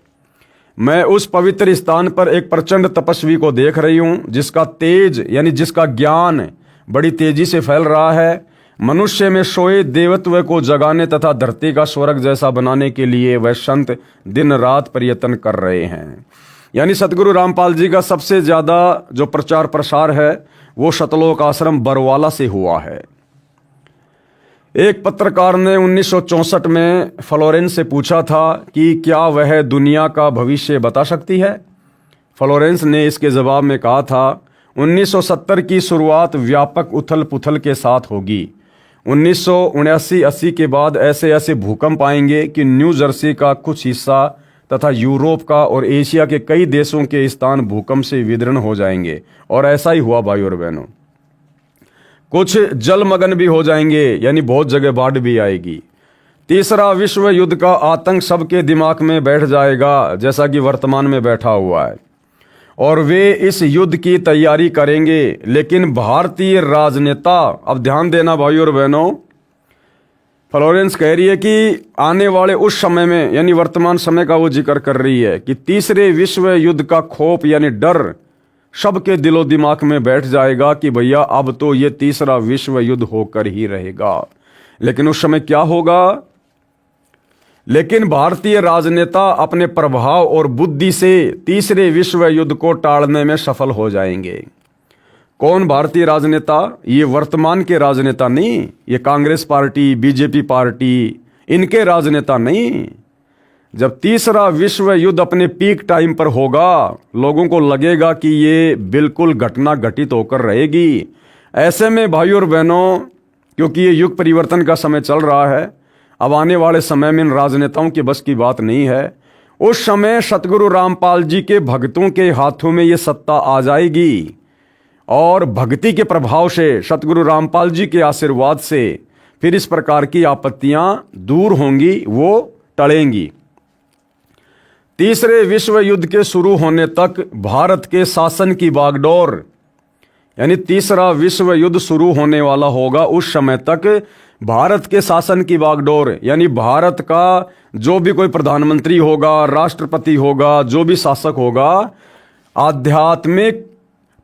मैं उस पवित्र स्थान पर एक प्रचंड तपस्वी को देख रही हूँ जिसका तेज, यानी जिसका ज्ञान बड़ी तेजी से फैल रहा है। मनुष्य में सोए देवत्व को जगाने तथा धरती का स्वर्ग जैसा बनाने के लिए वह संत दिन रात प्रयत्न कर रहे हैं। यानी सतगुरु रामपाल जी का सबसे ज़्यादा जो प्रचार प्रसार है वो सतलोक आश्रम बरवाला से हुआ है। एक पत्रकार ने 1964 में फ्लोरेंस से पूछा था कि क्या वह दुनिया का भविष्य बता सकती है। फ्लोरेंस ने इसके जवाब में कहा था, 1970 की शुरुआत व्यापक उथल पुथल के साथ होगी। 1979-80 के बाद ऐसे ऐसे भूकंप आएंगे कि न्यू जर्सी का कुछ हिस्सा तथा यूरोप का और एशिया के कई देशों के स्थान भूकंप से विदीर्ण हो जाएंगे। और ऐसा ही हुआ भाई और बहनों। कुछ जलमग्न भी हो जाएंगे, यानी बहुत जगह बाढ़ भी आएगी। तीसरा विश्व युद्ध का आतंक सबके दिमाग में बैठ जाएगा, जैसा कि वर्तमान में बैठा हुआ है, और वे इस युद्ध की तैयारी करेंगे। लेकिन भारतीय राजनेता, अब ध्यान देना भाई और बहनों, फ्लोरेंस कह रही है कि आने वाले उस समय में, यानी वर्तमान समय का वो जिक्र कर रही है कि तीसरे विश्व युद्ध का खौफ यानी डर सबके दिलो दिमाग में बैठ जाएगा कि भैया अब तो ये तीसरा विश्व युद्ध होकर ही रहेगा। लेकिन उस समय क्या होगा? लेकिन भारतीय राजनेता अपने प्रभाव और बुद्धि से तीसरे विश्व युद्ध को टालने में सफल हो जाएंगे। कौन भारतीय राजनेता? ये वर्तमान के राजनेता नहीं, ये कांग्रेस पार्टी, बीजेपी पार्टी, इनके राजनेता नहीं। जब तीसरा विश्व युद्ध अपने पीक टाइम पर होगा, लोगों को लगेगा कि ये बिल्कुल घटना घटित होकर रहेगी। ऐसे में भाइयों और बहनों, क्योंकि ये युग परिवर्तन का समय चल रहा है, अब आने वाले समय में इन राजनेताओं की बस की बात नहीं है। उस समय सतगुरु रामपाल जी के भक्तों के हाथों में ये सत्ता आ जाएगी और भक्ति के प्रभाव से, सतगुरु रामपाल जी के आशीर्वाद से फिर इस प्रकार की आपत्तियां दूर होंगी, वो टलेंगी। तीसरे विश्व युद्ध के शुरू होने तक भारत के शासन की बागडोर, यानी तीसरा विश्व युद्ध शुरू होने वाला होगा, उस समय तक भारत के शासन की बागडोर, यानी भारत का जो भी कोई प्रधानमंत्री होगा, राष्ट्रपति होगा, जो भी शासक होगा, आध्यात्मिक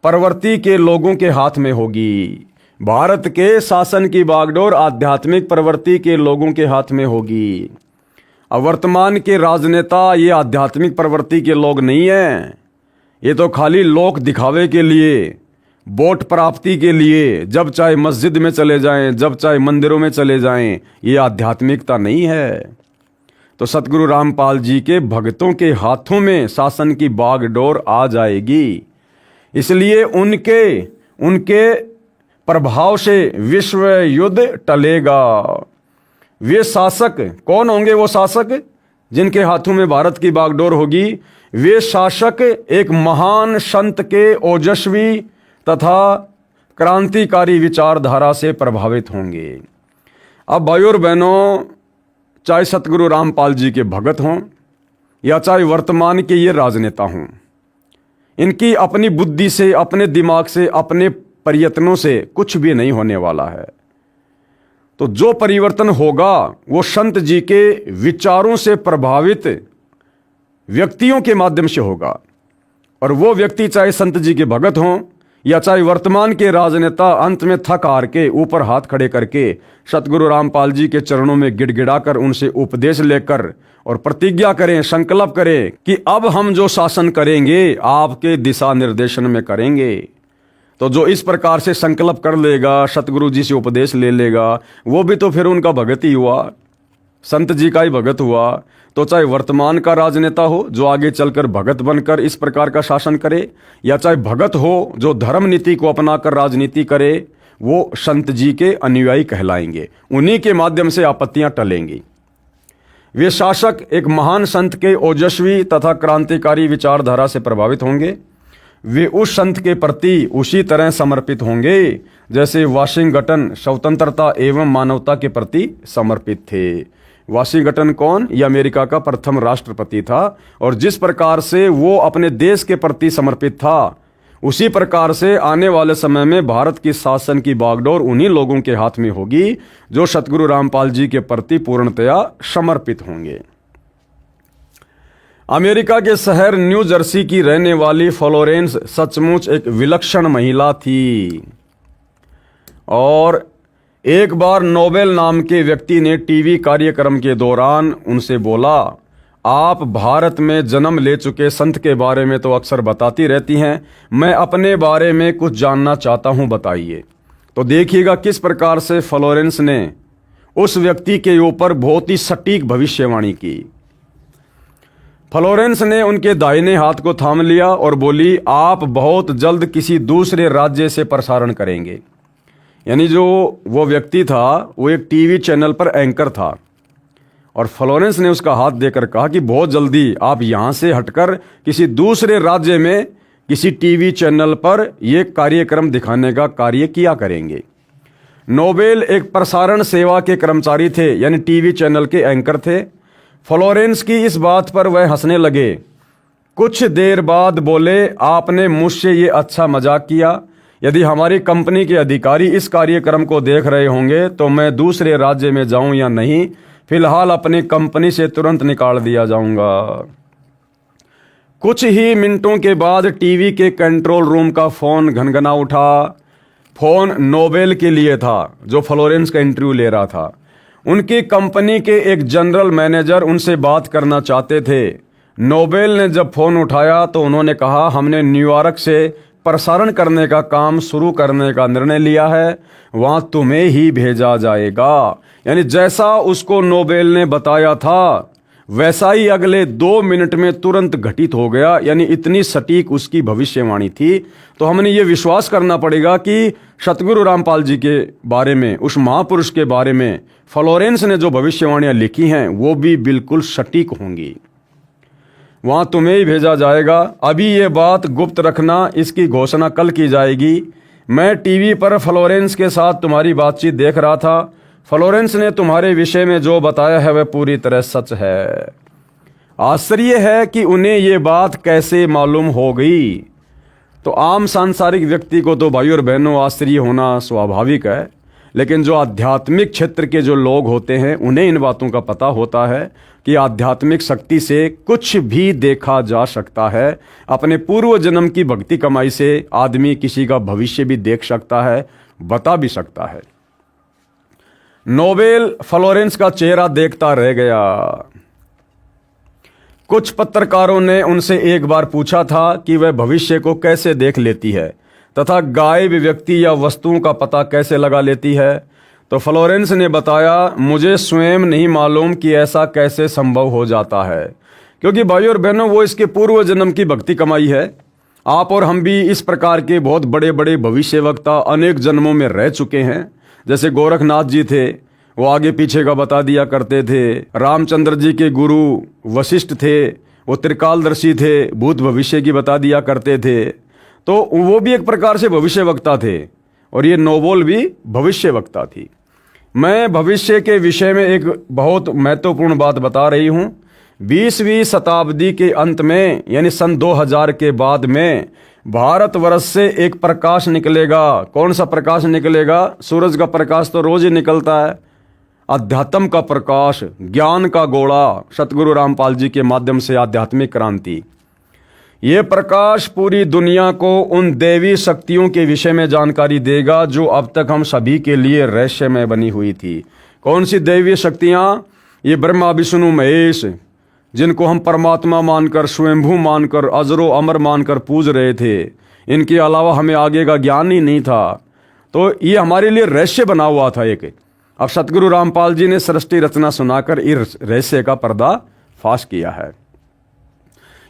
प्रवृत्ति के लोगों के हाथ में होगी। भारत के शासन की बागडोर आध्यात्मिक प्रवृत्ति के लोगों के हाथ में होगी। अब वर्तमान के राजनेता ये आध्यात्मिक प्रवृत्ति के लोग नहीं हैं, ये तो खाली लोक दिखावे के लिए, वोट प्राप्ति के लिए, जब चाहे मस्जिद में चले जाएं, जब चाहे मंदिरों में चले जाएं, ये आध्यात्मिकता नहीं है। तो सतगुरु रामपाल जी के भक्तों के हाथों में शासन की बागडोर आ जाएगी, इसलिए उनके प्रभाव से विश्व युद्ध टलेगा। वे शासक कौन होंगे? वो शासक जिनके हाथों में भारत की बागडोर होगी, वे शासक एक महान संत के ओजस्वी तथा क्रांतिकारी विचारधारा से प्रभावित होंगे। अब भाइयों और बहनों, चाहे सतगुरु रामपाल जी के भगत हों या चाहे वर्तमान के ये राजनेता हों, इनकी अपनी बुद्धि से, अपने दिमाग से, अपने प्रयत्नों से कुछ भी नहीं होने वाला है। तो जो परिवर्तन होगा वो संत जी के विचारों से प्रभावित व्यक्तियों के माध्यम से होगा, और वो व्यक्ति चाहे संत जी के भगत हों या चाहे वर्तमान के राजनेता अंत में थक हार के ऊपर हाथ खड़े करके सतगुरु रामपाल जी के चरणों में गिड़गिड़ाकर उनसे उपदेश लेकर और प्रतिज्ञा करें, संकल्प करें कि अब हम जो शासन करेंगे आपके दिशा निर्देशन में करेंगे। तो जो इस प्रकार से संकल्प कर लेगा, सतगुरु जी से उपदेश ले लेगा, वो भी तो फिर उनका भगत ही हुआ, संत जी का ही भगत हुआ। तो चाहे वर्तमान का राजनेता हो जो आगे चलकर भगत बनकर इस प्रकार का शासन करे, या चाहे भगत हो जो धर्म नीति को अपनाकर राजनीति करे, वो संत जी के अनुयायी कहलाएंगे। उन्हीं के माध्यम से आपत्तियां टलेंगी। वे शासक एक महान संत के ओजस्वी तथा क्रांतिकारी विचारधारा से प्रभावित होंगे। वे उस संत के प्रति उसी तरह समर्पित होंगे जैसे वाशिंगटन स्वतंत्रता एवं मानवता के प्रति समर्पित थे। वाशिंगटन कौन? ये अमेरिका का प्रथम राष्ट्रपति था, और जिस प्रकार से वो अपने देश के प्रति समर्पित था, उसी प्रकार से आने वाले समय में भारत की शासन की बागडोर उन्हीं लोगों के हाथ में होगी जो सतगुरु रामपाल जी के प्रति पूर्णतया समर्पित होंगे। अमेरिका के शहर न्यू जर्सी की रहने वाली फ्लोरेंस सचमुच एक विलक्षण महिला थी, और एक बार नोबेल नाम के व्यक्ति ने टीवी कार्यक्रम के दौरान उनसे बोला, आप भारत में जन्म ले चुके संत के बारे में तो अक्सर बताती रहती हैं, मैं अपने बारे में कुछ जानना चाहता हूं, बताइए। तो देखिएगा किस प्रकार से फ्लोरेंस ने उस व्यक्ति के ऊपर बहुत ही सटीक भविष्यवाणी की। फ्लोरेंस ने उनके दाहिने हाथ को थाम लिया और बोली, आप बहुत जल्द किसी दूसरे राज्य से प्रसारण करेंगे। यानी जो वो व्यक्ति था वो एक टीवी चैनल पर एंकर था, और फ्लोरेंस ने उसका हाथ देकर कहा कि बहुत जल्दी आप यहाँ से हटकर किसी दूसरे राज्य में किसी टीवी चैनल पर ये कार्यक्रम दिखाने का कार्य किया करेंगे। नोबेल एक प्रसारण सेवा के कर्मचारी थे, यानी टीवी चैनल के एंकर थे। फ्लोरेंस की इस बात पर वह हंसने लगे। कुछ देर बाद बोले, आपने मुझसे ये अच्छा मजाक किया। यदि हमारी कंपनी के अधिकारी इस कार्यक्रम को देख रहे होंगे तो मैं दूसरे राज्य में जाऊं या नहीं, फिलहाल अपनी कंपनी से तुरंत निकाल दिया जाऊंगा। कुछ ही मिनटों के बाद टीवी के कंट्रोल रूम का फोन घनघना उठा। फोन नोबेल के लिए था जो फ्लोरेंस का इंटरव्यू ले रहा था। उनकी कंपनी के एक जनरल मैनेजर उनसे बात करना चाहते थे। नोबेल ने जब फोन उठाया तो उन्होंने कहा, हमने न्यूयॉर्क से प्रसारण करने का काम शुरू करने का निर्णय लिया है, वहां तुम्हें ही भेजा जाएगा। यानी जैसा उसको नोबेल ने बताया था वैसा ही अगले 2 मिनट में तुरंत घटित हो गया। यानी इतनी सटीक उसकी भविष्यवाणी थी। तो हमने ये विश्वास करना पड़ेगा कि सतगुरु रामपाल जी के बारे में, उस महापुरुष के बारे में फ्लोरेंस ने जो भविष्यवाणियां लिखी हैं वो भी बिल्कुल सटीक होंगी। वहां तुम्हें ही भेजा जाएगा। अभी ये बात गुप्त रखना, इसकी घोषणा कल की जाएगी। मैं टीवी पर फ्लोरेंस के साथ तुम्हारी बातचीत देख रहा था। फ्लोरेंस ने तुम्हारे विषय में जो बताया है वह पूरी तरह सच है। आश्चर्य है कि उन्हें ये बात कैसे मालूम हो गई। तो आम सांसारिक व्यक्ति को तो भाई और बहनों आश्चर्य होना स्वाभाविक है, लेकिन जो आध्यात्मिक क्षेत्र के जो लोग होते हैं उन्हें इन बातों का पता होता है कि आध्यात्मिक शक्ति से कुछ भी देखा जा सकता है। अपने पूर्व जन्म की भक्ति कमाई से आदमी किसी का भविष्य भी देख सकता है, बता भी सकता है। नोबेल फ्लोरेंस का चेहरा देखता रह गया। कुछ पत्रकारों ने उनसे एक बार पूछा था कि वह भविष्य को कैसे देख लेती है तथा गायब व्यक्ति या वस्तुओं का पता कैसे लगा लेती है। तो फ्लोरेंस ने बताया, मुझे स्वयं नहीं मालूम कि ऐसा कैसे संभव हो जाता है, क्योंकि भाई और बहनों वो इसके पूर्व जन्म की भक्ति कमाई है। आप और हम भी इस प्रकार के बहुत बड़े बड़े भविष्यवक्ता अनेक जन्मों में रह चुके हैं। जैसे गोरखनाथ जी थे, वो आगे पीछे का बता दिया करते थे। रामचंद्र जी के गुरु वशिष्ठ थे, वो त्रिकालदर्शी थे, भूत भविष्य की बता दिया करते थे। तो वो भी एक प्रकार से भविष्यवक्ता थे और ये नोबेल भी भविष्यवक्ता थी। मैं भविष्य के विषय में एक बहुत महत्वपूर्ण बात बता रही हूँ। 20वीं शताब्दी के अंत में यानी सन 2000 के बाद में भारतवर्ष से एक प्रकाश निकलेगा। कौन सा प्रकाश निकलेगा? सूरज का प्रकाश तो रोज ही निकलता है। अध्यात्म का प्रकाश, ज्ञान का गोला, सतगुरु रामपाल जी के माध्यम से आध्यात्मिक क्रांति। ये प्रकाश पूरी दुनिया को उन देवी शक्तियों के विषय में जानकारी देगा जो अब तक हम सभी के लिए रहस्यमय बनी हुई थी। कौन सी देवी शक्तियाँ? ये ब्रह्मा विष्णु महेश, जिनको हम परमात्मा मानकर, स्वयंभू मानकर, अजरो अमर मानकर पूज रहे थे। इनके अलावा हमें आगे का ज्ञान ही नहीं था। तो ये हमारे लिए रहस्य बना हुआ था एक। अब सतगुरु रामपाल जी ने सृष्टि रचना सुनाकर इस रहस्य का पर्दा फाश किया है।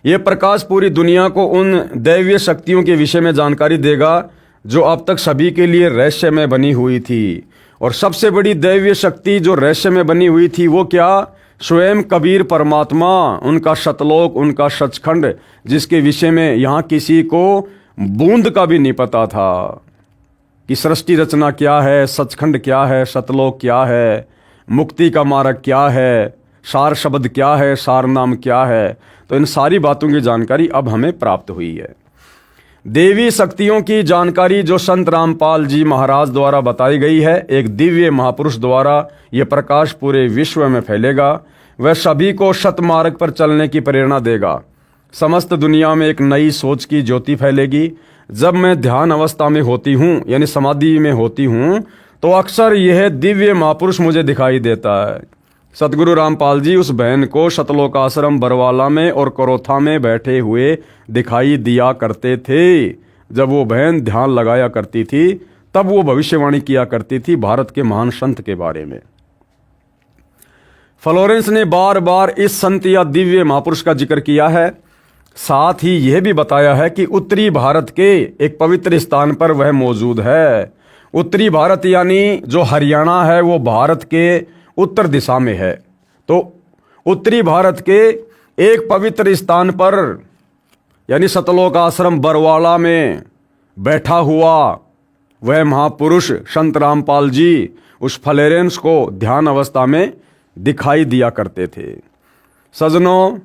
ये प्रकाश पूरी दुनिया को उन दैवीय शक्तियों के विषय में जानकारी देगा जो अब तक सभी के लिए रहस्य में बनी हुई थी। और सबसे बड़ी दैवीय शक्ति जो रहस्य में बनी हुई थी वो क्या? स्वयं कबीर परमात्मा, उनका सतलोक, उनका सचखंड, जिसके विषय में यहाँ किसी को बूंद का भी नहीं पता था कि सृष्टि रचना क्या है, सचखंड क्या है, सतलोक क्या है, मुक्ति का मार्ग क्या है, सार शब्द क्या है, सार नाम क्या है। तो इन सारी बातों की जानकारी अब हमें प्राप्त हुई है। देवी शक्तियों की जानकारी जो संत रामपाल जी महाराज द्वारा बताई गई है, एक दिव्य महापुरुष द्वारा ये प्रकाश पूरे विश्व में फैलेगा। वह सभी को सतमार्ग पर चलने की प्रेरणा देगा। समस्त दुनिया में एक नई सोच की ज्योति फैलेगी। जब मैं ध्यान अवस्था में होती हूँ यानी समाधि में होती हूँ तो अक्सर यह दिव्य महापुरुष मुझे दिखाई देता है। सतगुरु रामपाल जी उस बहन को सतलोक आश्रम बरवाला में और करोथा में बैठे हुए दिखाई दिया करते थे। जब वो बहन ध्यान लगाया करती थी तब वो भविष्यवाणी किया करती थी भारत के महान संत के बारे में। फ्लोरेंस ने बार बार इस संत या दिव्य महापुरुष का जिक्र किया है। साथ ही यह भी बताया है कि उत्तरी भारत के एक पवित्र स्थान पर वह मौजूद है। उत्तरी भारत यानी जो हरियाणा है वो भारत के उत्तर दिशा में है। तो उत्तरी भारत के एक पवित्र स्थान पर यानी सतलोक आश्रम बरवाला में बैठा हुआ वह महापुरुष संत रामपाल जी उस फ्लोरेंस को ध्यान अवस्था में दिखाई दिया करते थे। सज्जनों,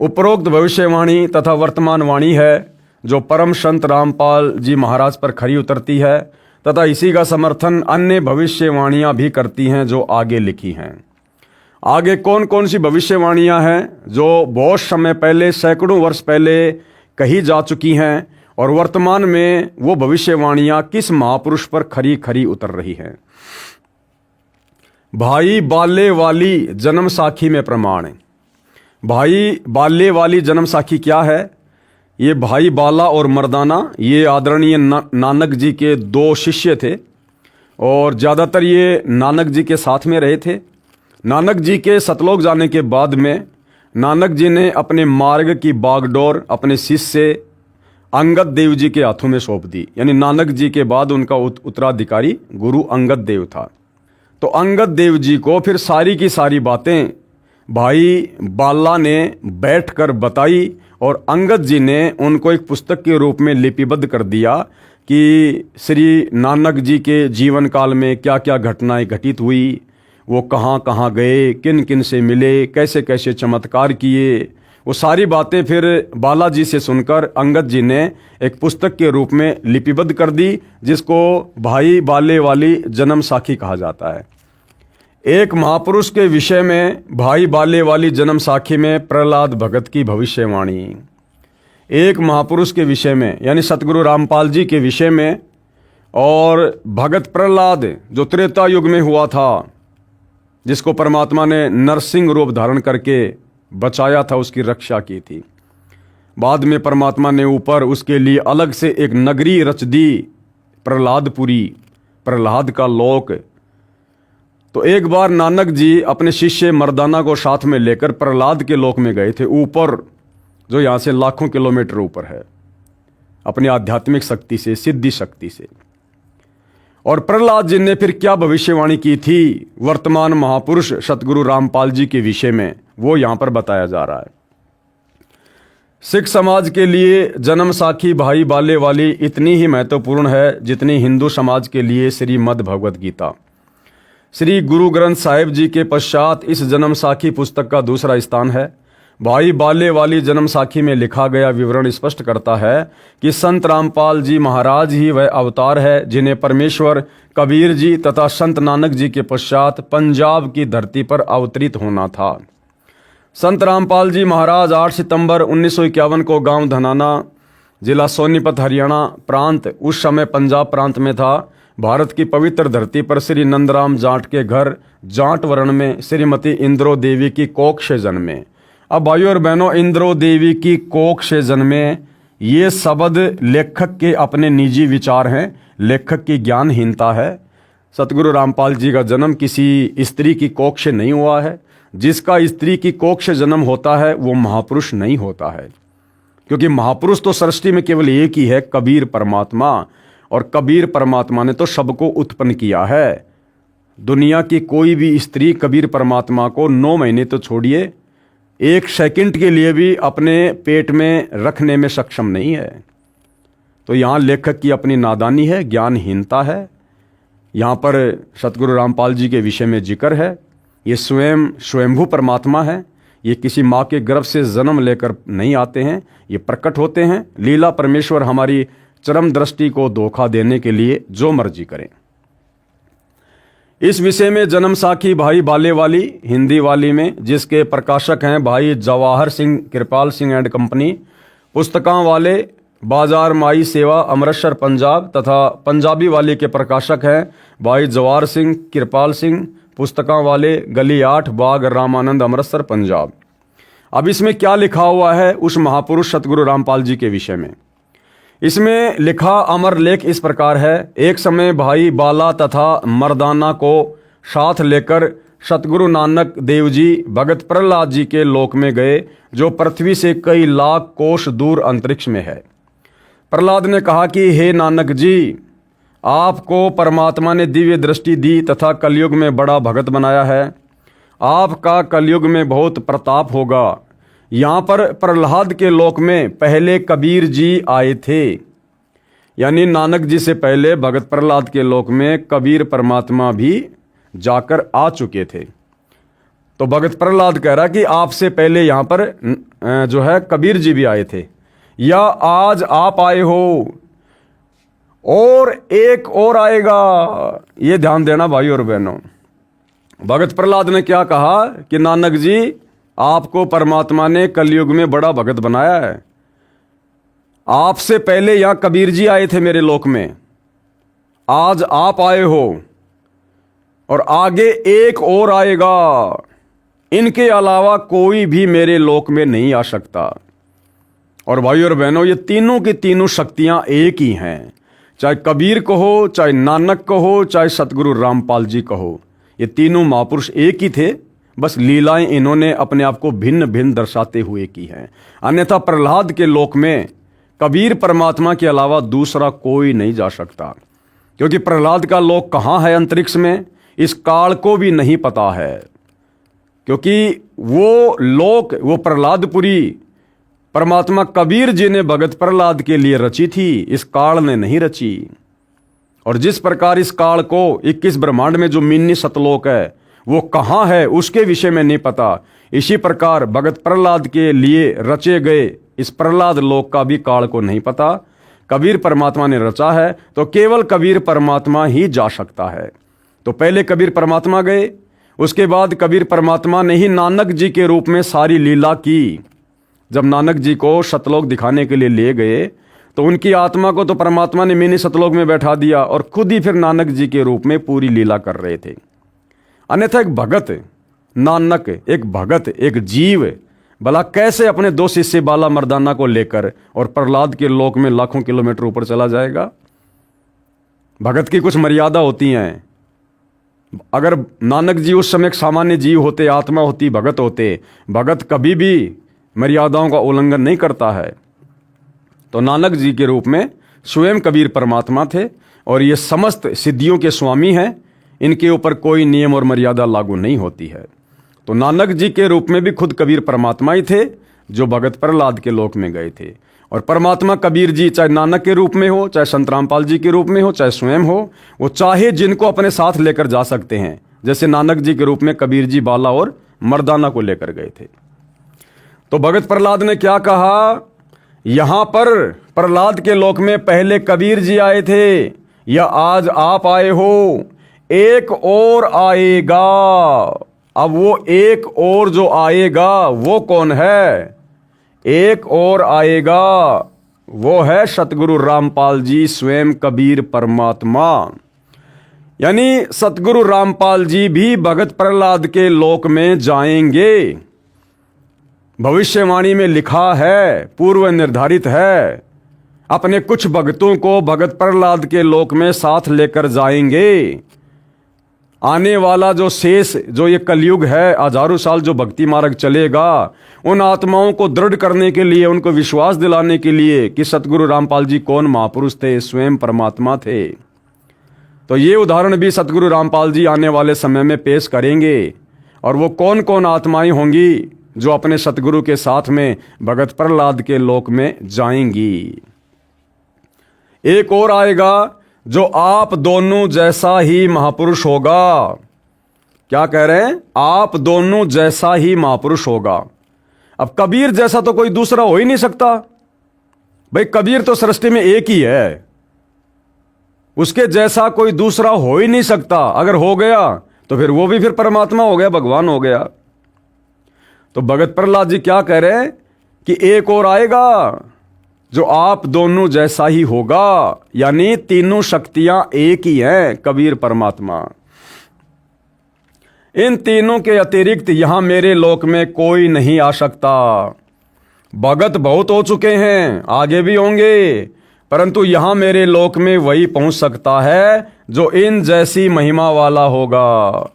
उपरोक्त भविष्यवाणी तथा वर्तमान वाणी है जो परम संत रामपाल जी महाराज पर खरी उतरती है तथा इसी का समर्थन अन्य भविष्यवाणियां भी करती हैं जो आगे लिखी हैं। आगे कौन कौन सी भविष्यवाणियां हैं जो बहुत समय पहले, सैकड़ों वर्ष पहले कही जा चुकी हैं और वर्तमान में वो भविष्यवाणियां किस महापुरुष पर खरी खरी उतर रही हैं। भाई बाले वाली जन्म साखी में प्रमाण है। भाई बाले वाली जन्म साखी क्या है? ये भाई बाला और मर्दाना ये आदरणीय नानक जी के दो शिष्य थे और ज़्यादातर ये नानक जी के साथ में रहे थे। नानक जी के सतलोक जाने के बाद में नानक जी ने अपने मार्ग की बागडोर अपने शिष्य अंगद देव जी के हाथों में सौंप दी। यानी नानक जी के बाद उनका उत्तराधिकारी गुरु अंगद देव था। तो अंगद देव जी को फिर सारी की सारी बातें भाई बाला ने बैठकर बताई और अंगद जी ने उनको एक पुस्तक के रूप में लिपिबद्ध कर दिया कि श्री नानक जी के जीवन काल में क्या क्या घटनाएं घटित हुई, वो कहाँ कहाँ गए, किन किन से मिले, कैसे कैसे चमत्कार किए, वो सारी बातें फिर बालाजी से सुनकर अंगद जी ने एक पुस्तक के रूप में लिपिबद्ध कर दी, जिसको भाई बाले वाली जन्म साखी कहा जाता है। एक महापुरुष के विषय में भाई बाले वाली जन्म साखी में प्रहलाद भगत की भविष्यवाणी, एक महापुरुष के विषय में यानी सतगुरु रामपाल जी के विषय में, और भगत प्रहलाद जो त्रेता युग में हुआ था, जिसको परमात्मा ने नरसिंह रूप धारण करके बचाया था, उसकी रक्षा की थी। बाद में परमात्मा ने ऊपर उसके लिए अलग से एक नगरी रच दी, प्रहलादपुरी, प्रहलाद का लोक। तो एक बार नानक जी अपने शिष्य मर्दाना को साथ में लेकर प्रहलाद के लोक में गए थे, ऊपर, जो यहाँ से लाखों किलोमीटर ऊपर है, अपनी आध्यात्मिक शक्ति से, सिद्धि शक्ति से। और प्रहलाद जी ने फिर क्या भविष्यवाणी की थी वर्तमान महापुरुष सतगुरु रामपाल जी के विषय में, वो यहां पर बताया जा रहा है। सिख समाज के लिए जन्म साखी भाई बाले वाली इतनी ही महत्वपूर्ण है जितनी हिंदू समाज के लिए श्रीमद् भगवद गीता। श्री गुरु ग्रंथ साहिब जी के पश्चात इस जन्म साखी पुस्तक का दूसरा स्थान है। भाई बाले वाली जन्म साखी में लिखा गया विवरण स्पष्ट करता है कि संत रामपाल जी महाराज ही वह अवतार है जिन्हें परमेश्वर कबीर जी तथा संत नानक जी के पश्चात पंजाब की धरती पर अवतरित होना था। संत रामपाल जी महाराज 8 सितंबर 1951 को गांव धनाना, जिला सोनीपत, हरियाणा प्रांत, उस समय पंजाब प्रांत में था, भारत की पवित्र धरती पर श्री नंदराम जाट के घर जाट वर्ण में श्रीमती इंद्रो देवी की कोख से जन्मे। अब भाइयों और बहनों, इंद्रो देवी की कोख से जन्मे, ये शब्द लेखक के अपने निजी विचार हैं, लेखक की ज्ञानहीनता है। सतगुरु रामपाल जी का जन्म किसी स्त्री की कोख से नहीं हुआ है। जिसका स्त्री की कोख से जन्म होता है वो महापुरुष नहीं होता है, क्योंकि महापुरुष तो सृष्टि में केवल एक ही है, कबीर परमात्मा। और कबीर परमात्मा ने तो सबको उत्पन्न किया है। दुनिया की कोई भी स्त्री कबीर परमात्मा को 9 महीने तो छोड़िए, 1 सेकंड के लिए भी अपने पेट में रखने में सक्षम नहीं है। तो यहाँ लेखक की अपनी नादानी है, ज्ञानहीनता है। यहाँ पर सतगुरु रामपाल जी के विषय में जिक्र है। ये स्वयं स्वयंभू परमात्मा है। ये किसी माँ के गर्भ से जन्म लेकर नहीं आते हैं, ये प्रकट होते हैं। लीला परमेश्वर हमारी चरम दृष्टि को धोखा देने के लिए जो मर्जी करें। इस विषय में जन्म साखी भाई बाले वाली हिंदी वाली में, जिसके प्रकाशक हैं भाई जवाहर सिंह कृपाल सिंह एंड कंपनी, पुस्तकां वाले बाजार माई सेवा अमृतसर पंजाब, तथा पंजाबी वाले के प्रकाशक हैं भाई जवाहर सिंह कृपाल सिंह, पुस्तकां वाले गली 8 बाग रामानंद अमृतसर पंजाब। अब इसमें क्या लिखा हुआ है उस महापुरुष सतगुरु रामपाल जी के विषय में? इसमें लिखा अमर लेख इस प्रकार है। एक समय भाई बाला तथा मर्दाना को साथ लेकर सतगुरु नानक देव जी भगत प्रहलाद जी के लोक में गए, जो पृथ्वी से कई लाख कोस दूर अंतरिक्ष में है। प्रहलाद ने कहा कि हे नानक जी, आपको परमात्मा ने दिव्य दृष्टि दी तथा कलयुग में बड़ा भगत बनाया है। आपका कलयुग में बहुत प्रताप होगा। यहाँ पर प्रहलाद के लोक में पहले कबीर जी आए थे, यानी नानक जी से पहले भगत प्रहलाद के लोक में कबीर परमात्मा भी जाकर आ चुके थे। तो भगत प्रहलाद कह रहा कि आपसे पहले यहाँ पर जो है कबीर जी भी आए थे, या आज आप आए हो और एक और आएगा। ये ध्यान देना भाई और बहनों। भगत प्रहलाद ने क्या कहा कि नानक जी, आपको परमात्मा ने कलयुग में बड़ा भगत बनाया है। आपसे पहले यहां कबीर जी आए थे मेरे लोक में, आज आप आए हो। और आगे एक और आएगा, इनके अलावा कोई भी मेरे लोक में नहीं आ सकता। और भाइयों और बहनों, ये तीनों की तीनों शक्तियां एक ही हैं। चाहे कबीर कहो, चाहे नानक कहो, चाहे सतगुरु रामपाल जी कहो, ये तीनों महापुरुष एक ही थे, बस लीलाएं इन्होंने अपने आप को भिन्न भिन्न दर्शाते हुए की हैं। अन्यथा प्रहलाद के लोक में कबीर परमात्मा के अलावा दूसरा कोई नहीं जा सकता, क्योंकि प्रहलाद का लोक कहाँ है अंतरिक्ष में, इस काल को भी नहीं पता है। क्योंकि वो लोक, वो प्रहलादपुरी परमात्मा कबीर जी ने भगत प्रहलाद के लिए रची थी, इस काल ने नहीं रची। और जिस प्रकार इस काल को 21 ब्रह्मांड में जो मिन्नी सतलोक है वो कहाँ है उसके विषय में नहीं पता, इसी प्रकार भगत प्रहलाद के लिए रचे गए इस प्रहलाद लोक का भी काल को नहीं पता। कबीर परमात्मा ने रचा है तो केवल कबीर परमात्मा ही जा सकता है। तो पहले कबीर परमात्मा गए, उसके बाद कबीर परमात्मा ने ही नानक जी के रूप में सारी लीला की। जब नानक जी को सतलोक दिखाने के लिए ले गए तो उनकी आत्मा को तो परमात्मा ने मिनी सतलोक में बैठा दिया और खुद ही फिर नानक जी के रूप में पूरी लीला कर रहे थे। अन्यथा एक भगत नानक, एक भगत, एक जीव भला कैसे अपने दो शिष्य बाला मर्दाना को लेकर और प्रहलाद के लोक में लाखों किलोमीटर ऊपर चला जाएगा। भगत की कुछ मर्यादा होती हैं। अगर नानक जी उस समय एक सामान्य जीव होते, आत्मा होती, भगत होते, भगत कभी भी मर्यादाओं का उल्लंघन नहीं करता है। तो नानक जी के रूप में स्वयं कबीर परमात्मा थे और ये समस्त सिद्धियों के स्वामी हैं, इनके ऊपर कोई नियम और मर्यादा लागू नहीं होती है। तो नानक जी के रूप में भी खुद कबीर परमात्मा ही थे जो भगत प्रहलाद के लोक में गए थे। और परमात्मा कबीर जी चाहे नानक के रूप में हो, चाहे संत रामपाल जी के रूप में हो, चाहे स्वयं हो, वो चाहे जिनको अपने साथ लेकर जा सकते हैं। जैसे नानक जी के रूप में कबीर जी बाला और मर्दाना को लेकर गए थे। तो भगत प्रहलाद ने क्या कहा, यहां पर प्रहलाद के लोक में पहले कबीर जी आए थे या आज आप आए हो, एक और आएगा। अब वो एक और जो आएगा वो कौन है? एक और आएगा वो है सतगुरु रामपाल जी, स्वयं कबीर परमात्मा। यानी सतगुरु रामपाल जी भी भगत प्रहलाद के लोक में जाएंगे। भविष्यवाणी में लिखा है, पूर्व निर्धारित है, अपने कुछ भक्तों को भगत प्रहलाद के लोक में साथ लेकर जाएंगे। आने वाला जो शेष, जो ये कलयुग है, हजारों साल जो भक्ति मार्ग चलेगा, उन आत्माओं को दृढ़ करने के लिए, उनको विश्वास दिलाने के लिए कि सतगुरु रामपाल जी कौन महापुरुष थे, स्वयं परमात्मा थे। तो ये उदाहरण भी सतगुरु रामपाल जी आने वाले समय में पेश करेंगे। और वो कौन कौन आत्माएं होंगी जो अपने सतगुरु के साथ में भगत प्रहलाद के लोक में जाएंगी। एक और आएगा जो आप दोनों जैसा ही महापुरुष होगा। क्या कह रहे हैं? आप दोनों जैसा ही महापुरुष होगा। अब कबीर जैसा तो कोई दूसरा हो ही नहीं सकता भाई, कबीर तो सृष्टि में एक ही है, उसके जैसा कोई दूसरा हो ही नहीं सकता। अगर हो गया तो फिर वो भी फिर परमात्मा हो गया, भगवान हो गया। तो भगत प्रहलाद जी क्या कह रहे हैं कि एक और आएगा जो आप दोनों जैसा ही होगा, यानी तीनों शक्तियां एक ही हैं, कबीर परमात्मा। इन तीनों के अतिरिक्त यहां मेरे लोक में कोई नहीं आ सकता। भगत बहुत हो चुके हैं, आगे भी होंगे, परंतु यहां मेरे लोक में वही पहुंच सकता है जो इन जैसी महिमा वाला होगा।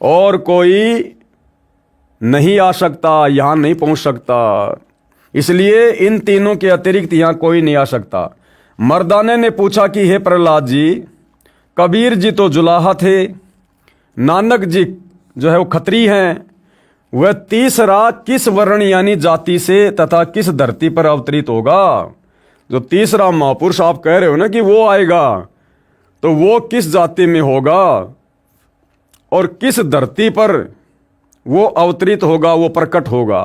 और कोई नहीं आ सकता, यहां नहीं पहुंच सकता। इसलिए इन तीनों के अतिरिक्त यहां कोई नहीं आ सकता। मर्दाने ने पूछा कि हे प्रहलाद जी, कबीर जी तो जुलाहा थे, नानक जी जो है वो खत्री हैं, वह तीसरा किस वर्ण यानी जाति से तथा किस धरती पर अवतरित होगा? जो तीसरा महापुरुष आप कह रहे हो ना कि वो आएगा, तो वो किस जाति में होगा और किस धरती पर वो अवतरित होगा, वो प्रकट होगा?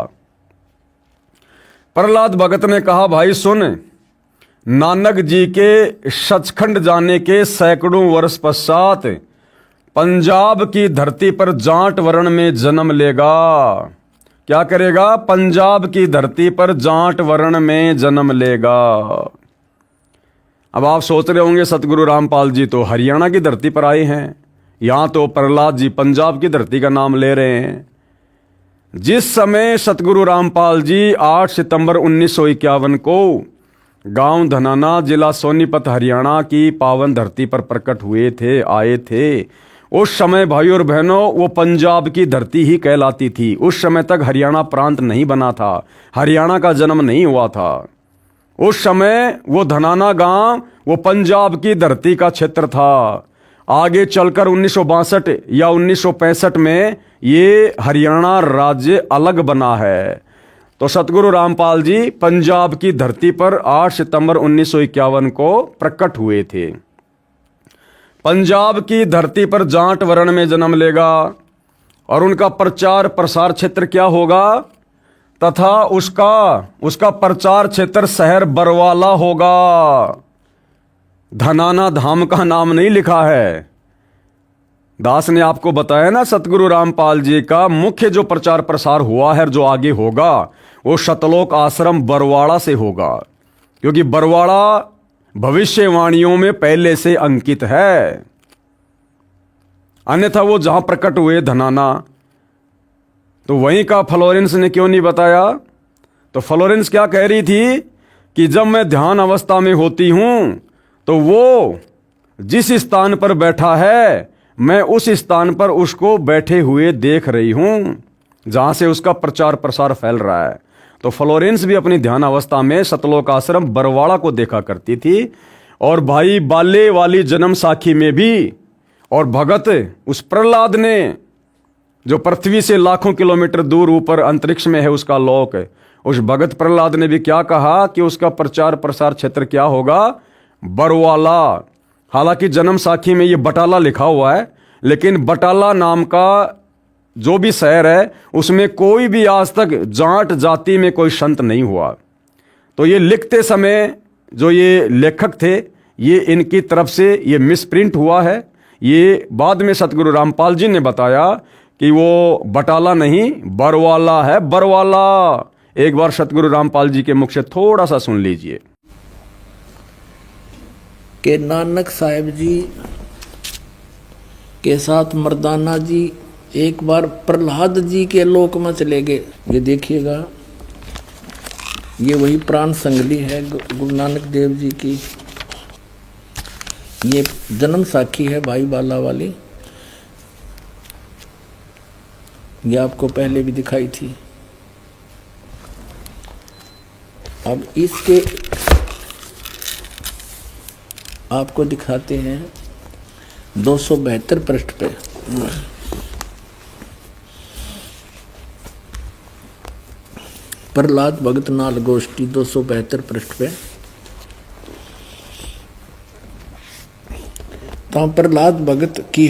प्रहलाद भगत ने कहा, भाई सुन, नानक जी के सचखंड जाने के सैकड़ों वर्ष पश्चात पंजाब की धरती पर जाट वर्ण में जन्म लेगा। क्या करेगा? पंजाब की धरती पर जाट वर्ण में जन्म लेगा। अब आप सोच रहे होंगे सतगुरु रामपाल जी तो हरियाणा की धरती पर आए हैं, यहां तो प्रहलाद जी पंजाब की धरती का नाम ले रहे हैं। जिस समय सतगुरु रामपाल जी 8 सितंबर 1951 को गांव धनाना, जिला सोनीपत, हरियाणा की पावन धरती पर प्रकट हुए थे, आए थे, उस समय भाई और बहनों वो पंजाब की धरती ही कहलाती थी। उस समय तक हरियाणा प्रांत नहीं बना था, हरियाणा का जन्म नहीं हुआ था। उस समय वो धनाना गांव वो पंजाब की धरती का क्षेत्र था। आगे चलकर 1962 या 1965 में ये हरियाणा राज्य अलग बना है। तो सतगुरु रामपाल जी पंजाब की धरती पर 8 सितंबर 1951 को प्रकट हुए थे। पंजाब की धरती पर जाट वर्ण में जन्म लेगा और उनका प्रचार प्रसार क्षेत्र क्या होगा, तथा उसका प्रचार क्षेत्र शहर बरवाला होगा। धनाना धाम का नाम नहीं लिखा है। दास ने आपको बताया ना, सतगुरु रामपाल जी का मुख्य जो प्रचार प्रसार हुआ है, जो आगे होगा, वो सतलोक आश्रम बरवाड़ा से होगा, क्योंकि बरवाड़ा भविष्यवाणियों में पहले से अंकित है। अन्यथा वो जहां प्रकट हुए धनाना, तो वहीं का फ्लोरेंस ने क्यों नहीं बताया? तो फ्लोरेंस क्या कह रही थी कि जब मैं ध्यान अवस्था में होती हूं तो वो जिस स्थान पर बैठा है, मैं उस स्थान पर उसको बैठे हुए देख रही हूं, जहां से उसका प्रचार प्रसार फैल रहा है। तो फ्लोरेंस भी अपनी ध्यान अवस्था में सतलोक आश्रम बरवाड़ा को देखा करती थी। और भाई बाले वाली जन्म साखी में भी, और भगत उस प्रहलाद ने, जो पृथ्वी से लाखों किलोमीटर दूर ऊपर अंतरिक्ष में है उसका लोक, उस भगत प्रहलाद ने भी क्या कहा कि उसका प्रचार प्रसार क्षेत्र क्या होगा? बरवाला। हालांकि जन्म साखी में ये बटाला लिखा हुआ है, लेकिन बटाला नाम का जो भी शहर है उसमें कोई भी आज तक जाट जाति में कोई संत नहीं हुआ। तो ये लिखते समय जो ये लेखक थे, ये इनकी तरफ से ये मिसप्रिंट हुआ है। ये बाद में सतगुरु रामपाल जी ने बताया कि वो बटाला नहीं बरवाला है, बरवाला। एक बार सतगुरु रामपाल जी के मुख से थोड़ा सा सुन लीजिए। कि नानक साहिब जी के साथ मर्दाना जी एक बार प्रहलाद जी के लोक में चले गए। ये देखिएगा, ये वही प्राण संगली है गुरु नानक देव जी की। ये जन्म साखी है भाई बाला वाली, ये आपको पहले भी दिखाई थी। अब इसके आपको दिखाते हैं 272 पृष्ठ पे। प्रहलाद भगत नाल गोष्ठी 272 पृष्ठ पे। तो प्रहलाद भगत की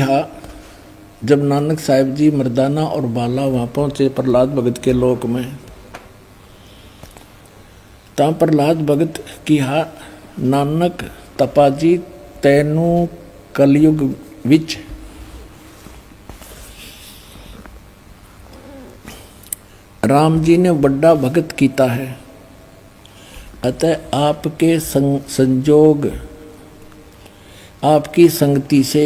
जब नानक साहिब जी मर्दाना और बाला वहां पहुंचे प्रहलाद भगत के लोक में, तो प्रहलाद भगत की नानक तपाजी तैनू कलयुग विच राम जी ने बड़ा भगत कीता है, अतः आपके संजोग आपकी संगति से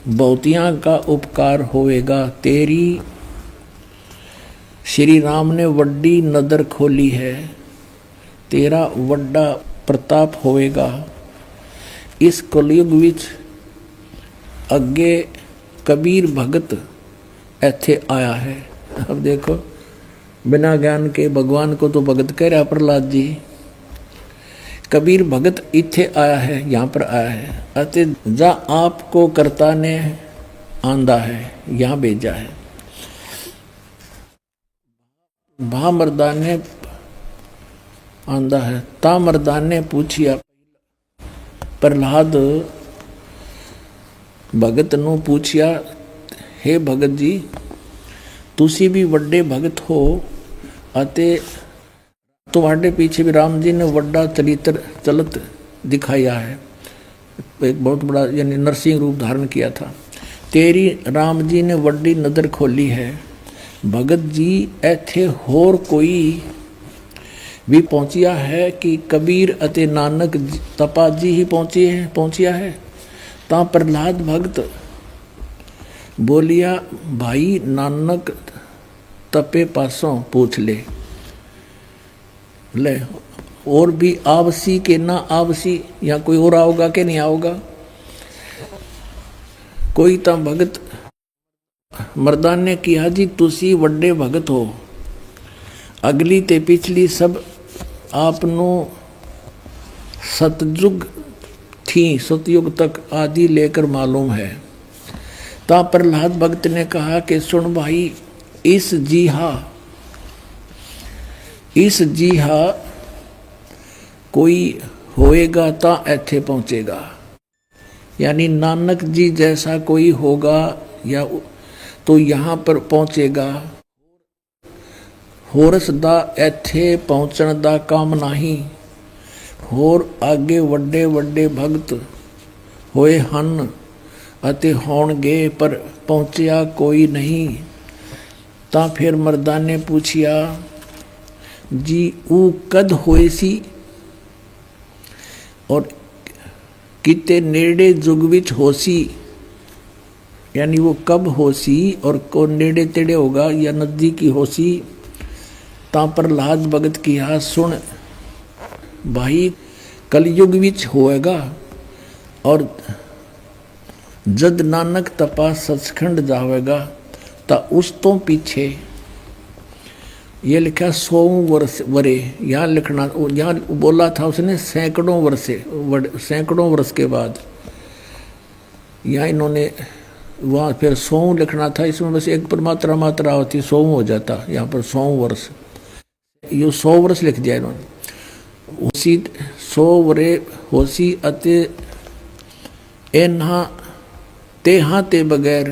बहुतियां का उपकार होएगा। तेरी श्री राम ने वड्डी नदर खोली है, तेरा वड्डा प्रताप होएगा। इस कलयुग विच अगे कबीर भगत ऐथे आया है। अब देखो, बिना ज्ञान के भगवान को तो भगत कह रहा प्रहलाद जी। कबीर भगत इथे आया है, यहाँ पर आया है, अते जा आपको कर्ता ने आंदा है, यहाँ भेजा है। भा मर्दान ने आंदा है। ता मर्दान ने पूछिया प्रहलाद भगत नू पूछिया, हे भगत जी तुसी भी वड्डे भगत हो, अते तुम्हारे पीछे भी राम जी ने वड्डा चरित्र चलत दिखाया है, एक बहुत बड़ा यानी नरसिंह रूप धारण किया था। तेरी राम जी ने वड्डी नदर खोली है। भगत जी ऐथे होर कोई भी पहुंचिया है कि कबीर अते नानक तपा जी ही पहुंचिया है। ता प्रहलाद भगत बोलिया भाई नानक तपे पासों पूछ ले और भी आवसी के ना आवसी, या कोई और आओगा कि नहीं आओगा। कोई तो भगत मर्दान ने किया जी तुसी वड्डे भगत हो, अगली ते पिछली सब आपनो सतयुग थी, सतयुग तक आदि लेकर मालूम है। ता प्रहलाद भगत ने कहा कि सुन भाई, इस जीहा कोई होएगा ता ऐथे पहुंचेगा, यानी नानक जी जैसा कोई होगा या तो यहाँ पर पहुंचेगा। होरस दा ऐथे पहुंचण दा काम नहीं, होर आगे वड्डे वड्डे भगत होए हन अते होणगे, पर पहुंचिया कोई नहीं। ता फिर मर्दा ने पूछिया जी ऊ कद होए सी, और किते नेड़े जुग विच होसी, यानी वो कब होसी और को नेड़े तेड़े होगा या नजदीकी होसी। ता प्रहलाद भगत किया सुन भाई, कलयुग विच होएगा, और जद नानक तपा सचखंड जावेगा ता उस तो पीछे ये लिखा 100 वर्ष वरे, यहाँ लिखना, यहाँ बोला था उसने सैकड़ों वर्ष के बाद, यहाँ इन्होंने वहाँ फिर 100 लिखना था, इसमें बस एक पर मात्रा होती 100 हो जाता, यहाँ पर 100 वर्ष, ये 100 वर्ष लिख दिया इन्होंने। उसी 100 वरे होसी अते एन्हा तेहा ते बगैर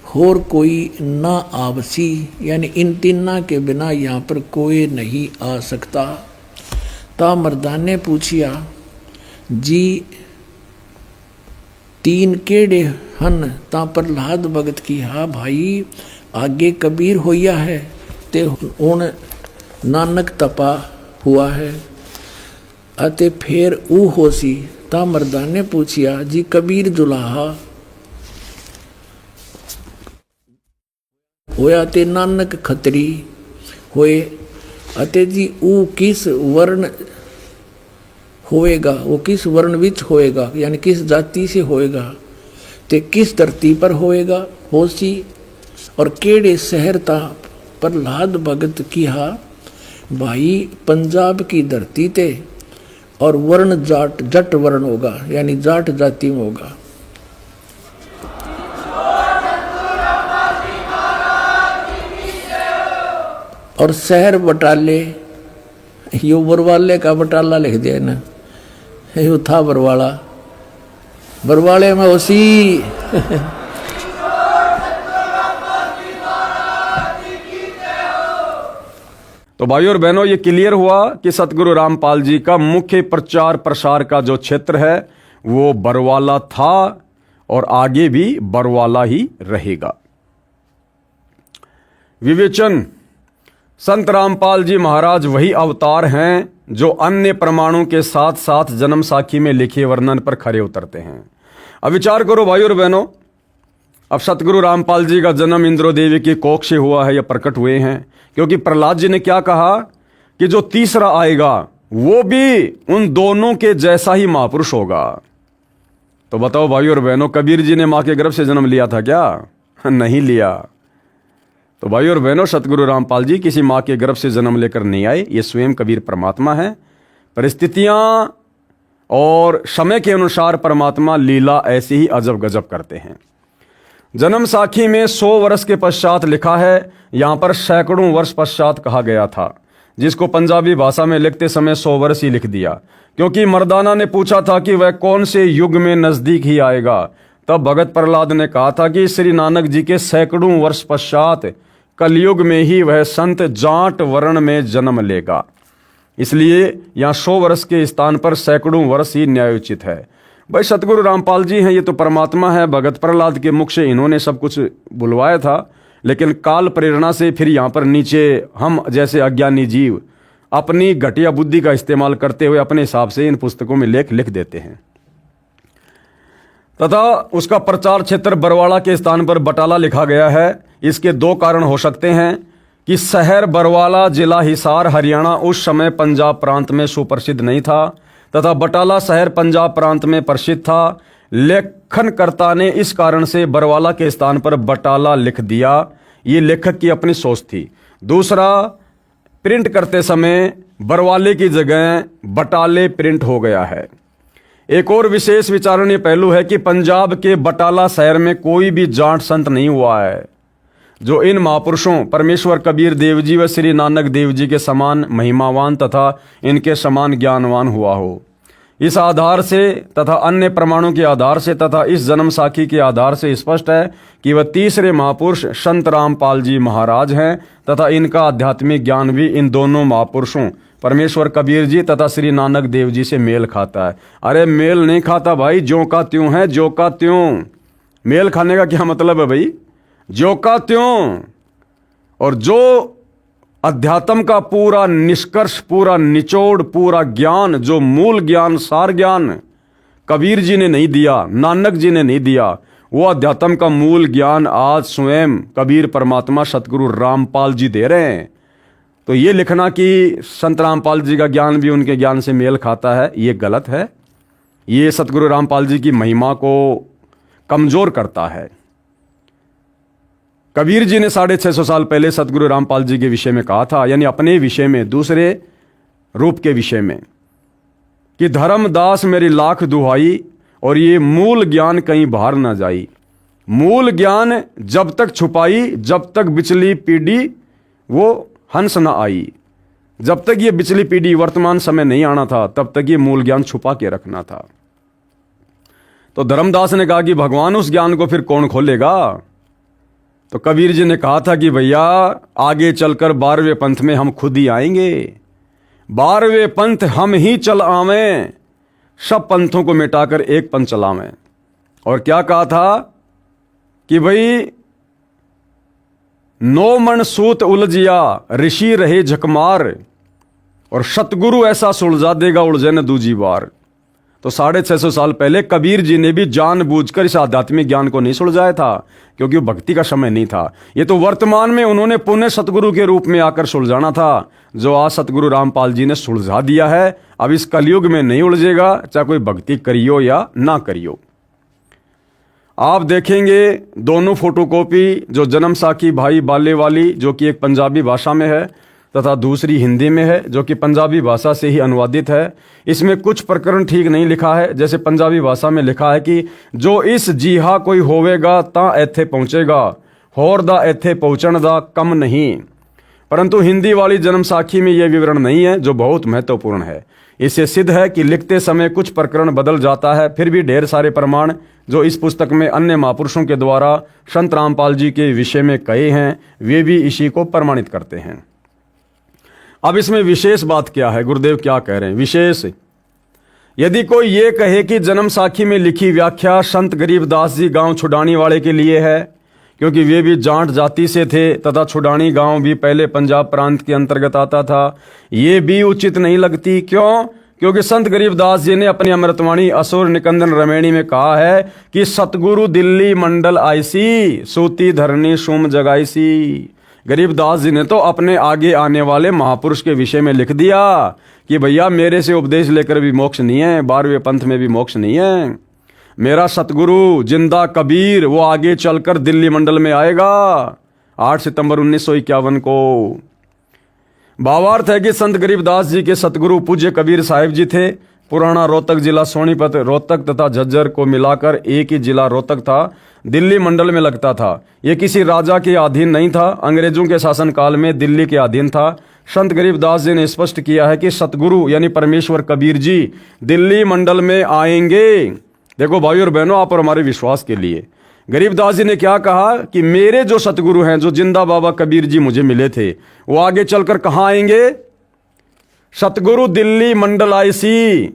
होर कोई ना आवसी, यानी इन तीना के बिना यहाँ पर कोई नहीं आ सकता। ता मर्दान ने पूछिया जी तीन केड़े हन। ता प्रहलाद भगत की हा भाई, आगे कबीर होया है ते हुण नानक तपा हुआ है, अते फिर ऊ होसी। ता मर्दान ने पूछिया जी कबीर जुलाहा होया ते नानक खतरी होए, अते जी ऊ किस वर्ण होएगा, वो किस वर्ण विच होएगा, यानी किस जाति से होएगा, ते किस धरती पर होएगा होसी, और केड़े शहर ता। प्रहलाद भगत किहा भाई पंजाब की धरती ते, और वर्ण जट वर्ण होगा, यानी जाट जाति में होगा। और शहर बटाले, यो बरवाले का बटाला लिख दिया ना, यो था बरवाले में उसी। तो भाइयों और बहनों, ये क्लियर हुआ कि सतगुरु रामपाल जी का मुख्य प्रचार प्रसार का जो क्षेत्र है वो बरवाला था और आगे भी बरवाला ही रहेगा। विवेचन, संत रामपाल जी महाराज वही अवतार हैं जो अन्य प्रमाणों के साथ साथ जन्म साखी में लिखे वर्णन पर खरे उतरते हैं। अब विचार करो भाइयों और बहनों, अब सतगुरु रामपाल जी का जन्म इंद्रो देवी की कोख से हुआ है या प्रकट हुए हैं, क्योंकि प्रहलाद जी ने क्या कहा कि जो तीसरा आएगा वो भी उन दोनों के जैसा ही महापुरुष होगा। तो बताओ भाइयों और बहनों, कबीर जी ने मां के गर्भ से जन्म लिया था क्या? नहीं लिया। तो भाइयों और बहनों, सतगुरु रामपाल जी किसी मां के गर्भ से जन्म लेकर नहीं आए, ये स्वयं कबीर परमात्मा है। परिस्थितियां और समय के अनुसार परमात्मा लीला ऐसे ही अजब गजब करते हैं। जन्म साखी में 100 वर्ष के पश्चात लिखा है, यहां पर सैकड़ों वर्ष पश्चात कहा गया था, जिसको पंजाबी भाषा में लिखते समय 100 वर्ष ही लिख दिया, क्योंकि मर्दाना ने पूछा था कि वह कौन से युग में नजदीक ही आएगा। तब भगत प्रहलाद ने कहा था कि श्री नानक जी के सैकड़ों वर्ष पश्चात कलयुग में ही वह संत जाट वर्ण में जन्म लेगा। इसलिए यहाँ 100 वर्ष के स्थान पर सैकड़ों वर्ष ही न्यायोचित है। भाई सतगुरु रामपाल जी हैं, ये तो परमात्मा है। भगत प्रहलाद के मुख से इन्होंने सब कुछ बुलवाया था, लेकिन काल प्रेरणा से फिर यहाँ पर नीचे हम जैसे अज्ञानी जीव अपनी घटिया बुद्धि का इस्तेमाल करते हुए अपने हिसाब से इन पुस्तकों में लेख लिख देते हैं। तथा उसका प्रचार क्षेत्र बरवाड़ा के स्थान पर बटाला लिखा गया है। इसके दो कारण हो सकते हैं कि शहर बरवाला जिला हिसार हरियाणा उस समय पंजाब प्रांत में सुप्रसिद्ध नहीं था तथा बटाला शहर पंजाब प्रांत में प्रसिद्ध था। लेखनकर्ता ने इस कारण से बरवाला के स्थान पर बटाला लिख दिया। ये लेखक की अपनी सोच थी। दूसरा, प्रिंट करते समय बरवाले की जगह बटाले प्रिंट हो गया है। एक और विशेष विचारणीय पहलू है कि पंजाब के बटाला शहर में कोई भी जाट संत नहीं हुआ है जो इन महापुरुषों परमेश्वर कबीर देव जी व श्री नानक देव जी के समान महिमावान तथा इनके समान ज्ञानवान हुआ हो। इस आधार से तथा अन्य प्रमाणों के आधार से तथा इस जन्म साखी के आधार से स्पष्ट है कि वह तीसरे महापुरुष संत रामपाल जी महाराज हैं तथा इनका आध्यात्मिक ज्ञान भी इन दोनों महापुरुषों परमेश्वर कबीर जी तथा श्री नानक देव जी से मेल खाता है। अरे मेल नहीं खाता भाई, ज्यों का त्यों है, ज्यों का त्यों। मेल खाने का क्या मतलब है भाई? ज्यों का त्यों। और जो अध्यात्म का पूरा निष्कर्ष, पूरा निचोड़, पूरा ज्ञान, जो मूल ज्ञान, सार ज्ञान कबीर जी ने नहीं दिया, नानक जी ने नहीं दिया, वो अध्यात्म का मूल ज्ञान आज स्वयं कबीर परमात्मा सतगुरु रामपाल जी दे रहे हैं। तो ये लिखना कि संत रामपाल जी का ज्ञान भी उनके ज्ञान से मेल खाता है, ये गलत है। ये सतगुरु रामपाल जी की महिमा को कमजोर करता है। कबीर जी ने 650 साल पहले सतगुरु रामपाल जी के विषय में कहा था, यानी अपने विषय में, दूसरे रूप के विषय में, कि धर्मदास मेरी लाख दुहाई और ये मूल ज्ञान कहीं बाहर ना जाई। मूल ज्ञान जब तक छुपाई, जब तक बिचली पीढ़ी वो हंस ना आई। जब तक ये बिचली पीढ़ी वर्तमान समय नहीं आना था, तब तक ये मूल ज्ञान छुपा के रखना था। तो धर्मदास ने कहा कि भगवान उस ज्ञान को फिर कौन खोलेगा? तो कबीर जी ने कहा था कि भैया आगे चलकर 12वें पंथ में हम खुद ही आएंगे। 12वें पंथ हम ही चल आवें, सब पंथों को मिटाकर एक पंथ चलावें। और क्या कहा था कि भाई 9 मन सूत उलझिया ऋषि रहे झकमार और सतगुरु ऐसा सुलझा देगा उलझे न दूजी बार। तो 650 साल पहले कबीर जी ने भी जानबूझकर इस आध्यात्मिक ज्ञान को नहीं सुलझाया था, क्योंकि वो भक्ति का समय नहीं था। ये तो वर्तमान में उन्होंने पुण्य सतगुरु के रूप में आकर सुलझाना था, जो आज सतगुरु रामपाल जी ने सुलझा दिया है। अब इस कलयुग में नहीं उलझेगा, चाहे कोई भक्ति करियो या ना करियो। आप देखेंगे दोनों फोटोकॉपी, जो जन्म साखी भाई बाले वाली, जो कि एक पंजाबी भाषा में है, तथा दूसरी हिंदी में है, जो कि पंजाबी भाषा से ही अनुवादित है। इसमें कुछ प्रकरण ठीक नहीं लिखा है। जैसे पंजाबी भाषा में लिखा है कि जो इस जीहा कोई होवेगा ता एथे पहुंचेगा, होर दा एथे पहुंचण दा कम नहीं। परंतु हिंदी वाली जन्म साखी में यह विवरण नहीं है, जो बहुत महत्वपूर्ण है। इससे सिद्ध है कि लिखते समय कुछ प्रकरण बदल जाता है, फिर भी ढेर सारे प्रमाण जो इस पुस्तक में अन्य महापुरुषों के द्वारा संत रामपाल जी के विषय में कहे हैं, वे भी इसी को प्रमाणित करते हैं। अब इसमें विशेष बात क्या है? गुरुदेव क्या कह रहे हैं? विशेष, यदि कोई ये कहे कि जन्म साखी में लिखी व्याख्या संत गरीबदास जी गांव छुडानी वाले के लिए है, क्योंकि वे भी जाट जाति से थे तथा छुडानी गांव भी पहले पंजाब प्रांत के अंतर्गत आता था, ये भी उचित नहीं लगती। क्यों? क्योंकि संत गरीबदास जी ने अपनी अमृतवाणी असुर निकंदन रमेणी में कहा है कि सतगुरु दिल्ली मंडल आईसी, सूती धरनी सुम जगाईसी। गरीबदास जी ने तो अपने आगे आने वाले महापुरुष के विषय में लिख दिया कि भैया मेरे से उपदेश लेकर भी मोक्ष नहीं है, 12वें पंथ में भी मोक्ष नहीं है। मेरा सतगुरु जिंदा कबीर वो आगे चलकर दिल्ली मंडल में आएगा 8 सितंबर 1951 को। भावार्थ है कि संत गरीबदास जी के सतगुरु पूज्य कबीर साहिब जी थे। पुराना रोहतक जिला सोनीपत, रोहतक तथा झज्जर को मिलाकर एक ही जिला रोहतक था, दिल्ली मंडल में लगता था। यह किसी राजा के अधीन नहीं था, अंग्रेजों के शासनकाल में दिल्ली के अधीन था। संत गरीबदास जी ने स्पष्ट किया है कि सतगुरु यानी परमेश्वर कबीर जी दिल्ली मंडल में आएंगे। देखो भाई और बहनों, आप और हमारे विश्वास के लिए गरीबदास जी ने क्या कहा कि मेरे जो सतगुरु हैं, जो जिंदा बाबा कबीर जी मुझे मिले थे, वो आगे चलकर कहां आएंगे? सतगुरु दिल्ली मंडल आईसी।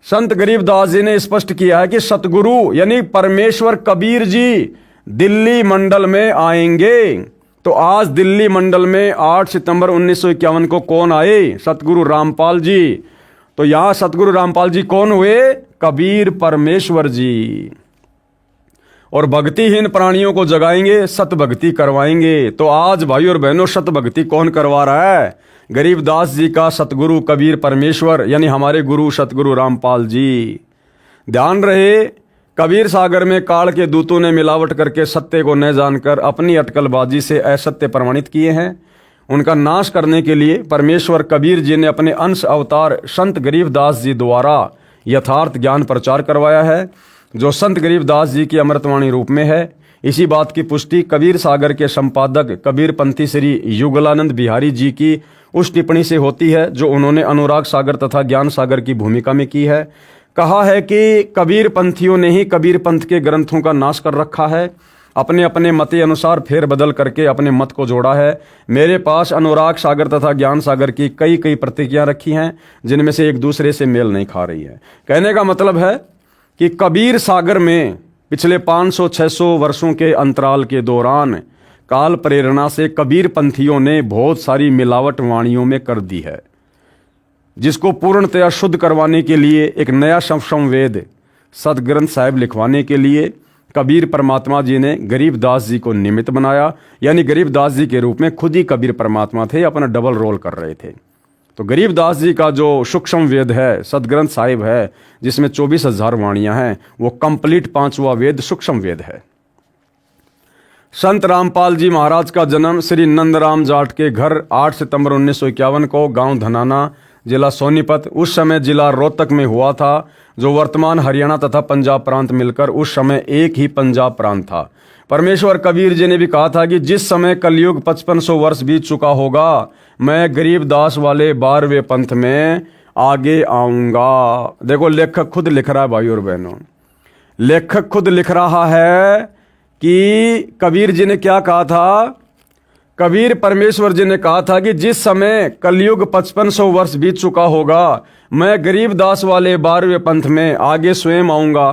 संत गरीबदास जी ने स्पष्ट किया है कि सतगुरु यानी परमेश्वर कबीर जी दिल्ली मंडल में आएंगे। तो आज दिल्ली मंडल में 8 सितंबर 1951 को कौन आए? सतगुरु रामपाल जी। तो यहां सतगुरु रामपाल जी कौन हुए? कबीर परमेश्वर जी। और भक्तिहीन प्राणियों को जगाएंगे, सत भक्ति करवाएंगे। तो आज भाई और बहनों, सत भक्ति कौन करवा रहा है? गरीबदास जी का सतगुरु कबीर परमेश्वर, यानी हमारे गुरु सतगुरु रामपाल जी। ध्यान रहे, कबीर सागर में काल के दूतों ने मिलावट करके सत्य को न जानकर अपनी अटकलबाजी से असत्य प्रमाणित किए हैं। उनका नाश करने के लिए परमेश्वर कबीर जी ने अपने अंश अवतार संत गरीबदास जी द्वारा यथार्थ ज्ञान प्रचार करवाया है, जो संत गरीबदास जी की अमृतवाणी रूप में है। इसी बात की पुष्टि कबीर सागर के संपादक कबीर पंथी श्री युगलानंद बिहारी जी की उस टिप्पणी से होती है जो उन्होंने अनुराग सागर तथा ज्ञान सागर की भूमिका में की है। कहा है कि कबीर पंथियों ने ही कबीर पंथ के ग्रंथों का नाश कर रखा है, अपने अपने मत अनुसार फेर बदल करके अपने मत को जोड़ा है। मेरे पास अनुराग सागर तथा ज्ञान सागर की कई प्रतिक्रियाएं रखी हैं, जिनमें से एक दूसरे से मेल नहीं खा रही है। कहने का मतलब है कि कबीर सागर में पिछले 500-600 वर्षों के अंतराल के दौरान काल प्रेरणा से कबीर पंथियों ने बहुत सारी मिलावट वाणियों में कर दी है, जिसको पूर्णतया शुद्ध करवाने के लिए एक नया संवेद सदग्रंथ साहिब लिखवाने के लिए कबीर परमात्मा जी ने गरीबदास जी को निमित्त बनाया। यानी गरीबदास जी के रूप में खुद ही कबीर परमात्मा थे, अपना डबल रोल कर रहे थे। तो गरीबदास जी का जो सूक्ष्म वेद है, सदग्रंथ साहिब है, जिसमें 24,000 वाणियां हैं, वो कंप्लीट 5वां वेद सूक्ष्म वेद है। संत रामपाल जी महाराज का जन्म श्री नंदराम जाट के घर 8 सितंबर 1951 को गांव धनाना, जिला सोनीपत, उस समय जिला रोहतक में हुआ था, जो वर्तमान हरियाणा तथा पंजाब प्रांत मिलकर उस समय एक ही पंजाब प्रांत था। परमेश्वर कबीर जी ने भी कहा था कि जिस समय कलयुग 5500 वर्ष बीत चुका होगा, मैं गरीबदास वाले 12वें पंथ में आगे आऊंगा। देखो, लेखक खुद लिख रहा है भाई और बहनों, लेखक खुद लिख रहा है कि कबीर जी ने क्या कहा था। कबीर परमेश्वर जी ने कहा था कि जिस समय कलयुग 5500 वर्ष बीत चुका होगा, मैं गरीबदास वाले 12वें पंथ में आगे स्वयं आऊंगा।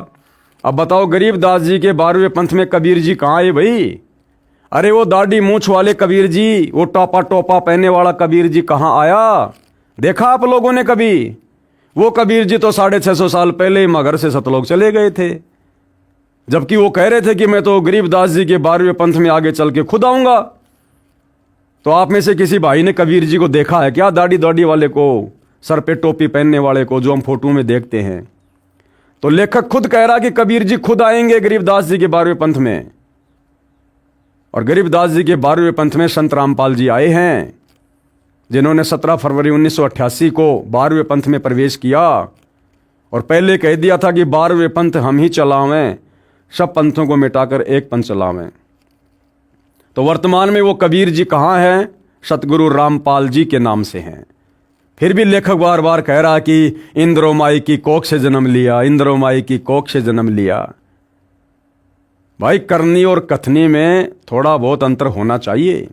अब बताओ, गरीबदास जी के 12वें पंथ में कबीर जी कहाँ आए भाई? अरे वो दाढ़ी मूछ वाले कबीर जी, वो टोपा पहनने वाला कबीर जी कहाँ आया? देखा आप लोगों ने कभी? वो कबीर जी तो 650 साल पहले ही मगर से सतलोक चले गए थे, जबकि वो कह रहे थे कि मैं तो गरीबदास जी के 12वें पंथ में आगे चल के खुद आऊंगा। तो आप में से किसी भाई ने कबीर जी को देखा है क्या? दाढ़ी वाले को, सर पे टोपी पहनने वाले को, जो हम फोटो में देखते हैं। तो लेखक खुद कह रहा कि कबीर जी खुद आएंगे गरीबदास जी के 12वें पंथ में। और गरीबदास जी के 12वें पंथ में संत रामपाल जी आए हैं, जिन्होंने 17 फरवरी 1988 को 12वें पंथ में प्रवेश किया और पहले कह दिया था कि 12वें पंथ हम ही चलावें, सब पंथों को मिटाकर एक पंथ चलावें। तो वर्तमान में वो कबीर जी कहाँ हैं? सतगुरु रामपाल जी के नाम से हैं। फिर भी लेखक बार बार कह रहा कि इंद्रोमाई की कोख से जन्म लिया, इंद्रोमाई की कोख से जन्म लिया। भाई, करनी और कथनी में थोड़ा बहुत अंतर होना चाहिए।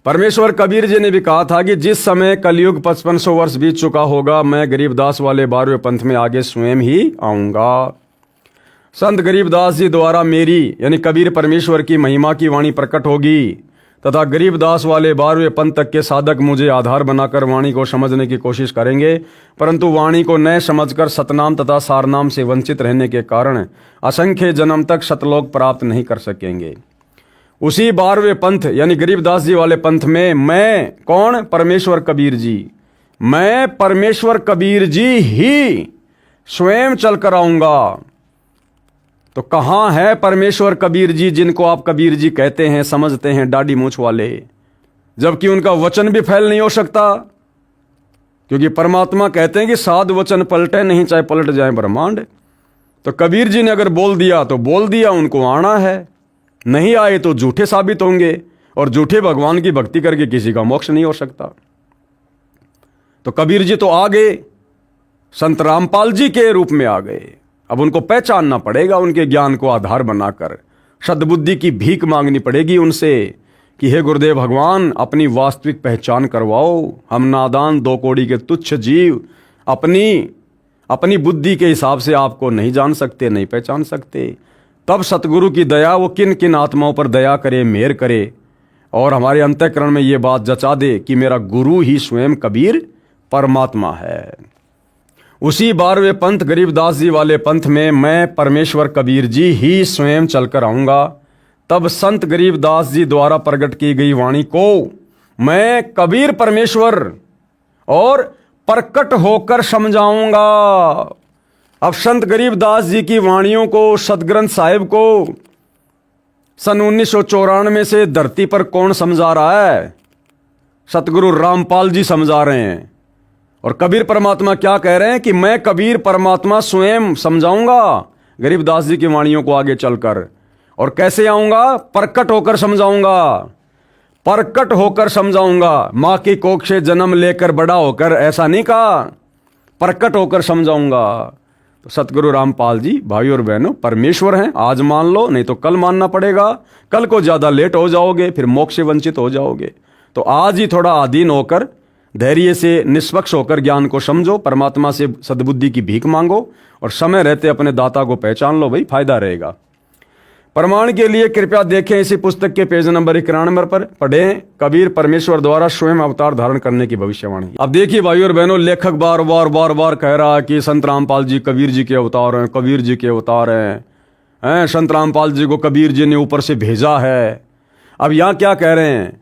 परमेश्वर कबीर जी ने भी कहा था कि जिस समय कलयुग 5500 वर्ष बीत चुका होगा, मैं गरीबदास वाले 12वें पंथ में आगे स्वयं ही आऊंगा। संत गरीबदास जी द्वारा मेरी यानी कबीर परमेश्वर की महिमा की वाणी प्रकट होगी तथा गरीबदास वाले 12वें पंथ तक के साधक मुझे आधार बनाकर वाणी को समझने की कोशिश करेंगे, परंतु वाणी को न समझकर सतनाम तथा सारनाम से वंचित रहने के कारण असंख्य जन्म तक सतलोक प्राप्त नहीं कर सकेंगे। उसी 12वें पंथ यानी गरीबदास जी वाले पंथ में मैं कौन? परमेश्वर कबीर जी, मैं परमेश्वर कबीर जी ही स्वयं चलकर आऊंगा। तो कहां है परमेश्वर कबीर जी, जिनको आप कबीर जी कहते हैं, समझते हैं, दाढ़ी मूछ वाले, जबकि उनका वचन भी फैल नहीं हो सकता? क्योंकि परमात्मा कहते हैं कि साध वचन पलटे नहीं, चाहे पलट जाए ब्रह्मांड। तो कबीर जी ने अगर बोल दिया तो बोल दिया, उनको आना है, नहीं आए तो झूठे साबित होंगे, और झूठे भगवान की भक्ति करके किसी का मोक्ष नहीं हो सकता। तो कबीर जी तो आ गए, संत रामपाल जी के रूप में आ गए। अब उनको पहचानना पड़ेगा, उनके ज्ञान को आधार बनाकर सद्बुद्धि की भीख मांगनी पड़ेगी उनसे कि हे गुरुदेव भगवान, अपनी वास्तविक पहचान करवाओ। हम नादान 2 कौड़ी के तुच्छ जीव अपनी बुद्धि के हिसाब से आपको नहीं जान सकते, नहीं पहचान सकते। तब सतगुरु की दया वो किन किन आत्माओं पर दया करे, मेहर करे और हमारे अंतःकरण में ये बात जचा दे कि मेरा गुरु ही स्वयं कबीर परमात्मा है। उसी 12वें पंथ गरीबदास जी वाले पंथ में मैं परमेश्वर कबीर जी ही स्वयं चलकर आऊंगा। तब संत गरीबदास जी द्वारा प्रकट की गई वाणी को मैं कबीर परमेश्वर और प्रकट होकर समझाऊंगा। अब संत गरीबदास जी की वाणियों को, सदग्रंथ साहिब को सन 1994 से धरती पर कौन समझा रहा है? सतगुरु रामपाल जी समझा रहे हैं। और कबीर परमात्मा क्या कह रहे हैं कि मैं कबीर परमात्मा स्वयं समझाऊंगा गरीबदास जी की वाणियों को आगे चलकर। और कैसे आऊंगा? प्रकट होकर समझाऊंगा, प्रकट होकर समझाऊंगा। मां की कोख से जन्म लेकर बड़ा होकर, ऐसा नहीं कहा, प्रकट होकर समझाऊंगा। तो सतगुरु रामपाल जी भाई और बहनों परमेश्वर हैं। आज मान लो, नहीं तो कल मानना पड़ेगा। कल को ज्यादा लेट हो जाओगे, फिर मोक्ष से वंचित हो जाओगे। तो आज ही थोड़ा अधीन होकर, धैर्य से, निष्पक्ष होकर ज्ञान को समझो, परमात्मा से सद्बुद्धि की भीख मांगो और समय रहते अपने दाता को पहचान लो, भाई फायदा रहेगा। प्रमाण के लिए कृपया देखें इसी पुस्तक के पेज नंबर 91 पर पढ़ें कबीर परमेश्वर द्वारा स्वयं अवतार धारण करने की भविष्यवाणी। अब देखिए भाई और बहनों, लेखक बार बार कह रहा है कि संत रामपाल जी कबीर जी के अवतार हैं, कबीर जी के अवतार हैं, संत रामपाल जी को कबीर जी ने ऊपर से भेजा है। अब यहां क्या कह रहे हैं?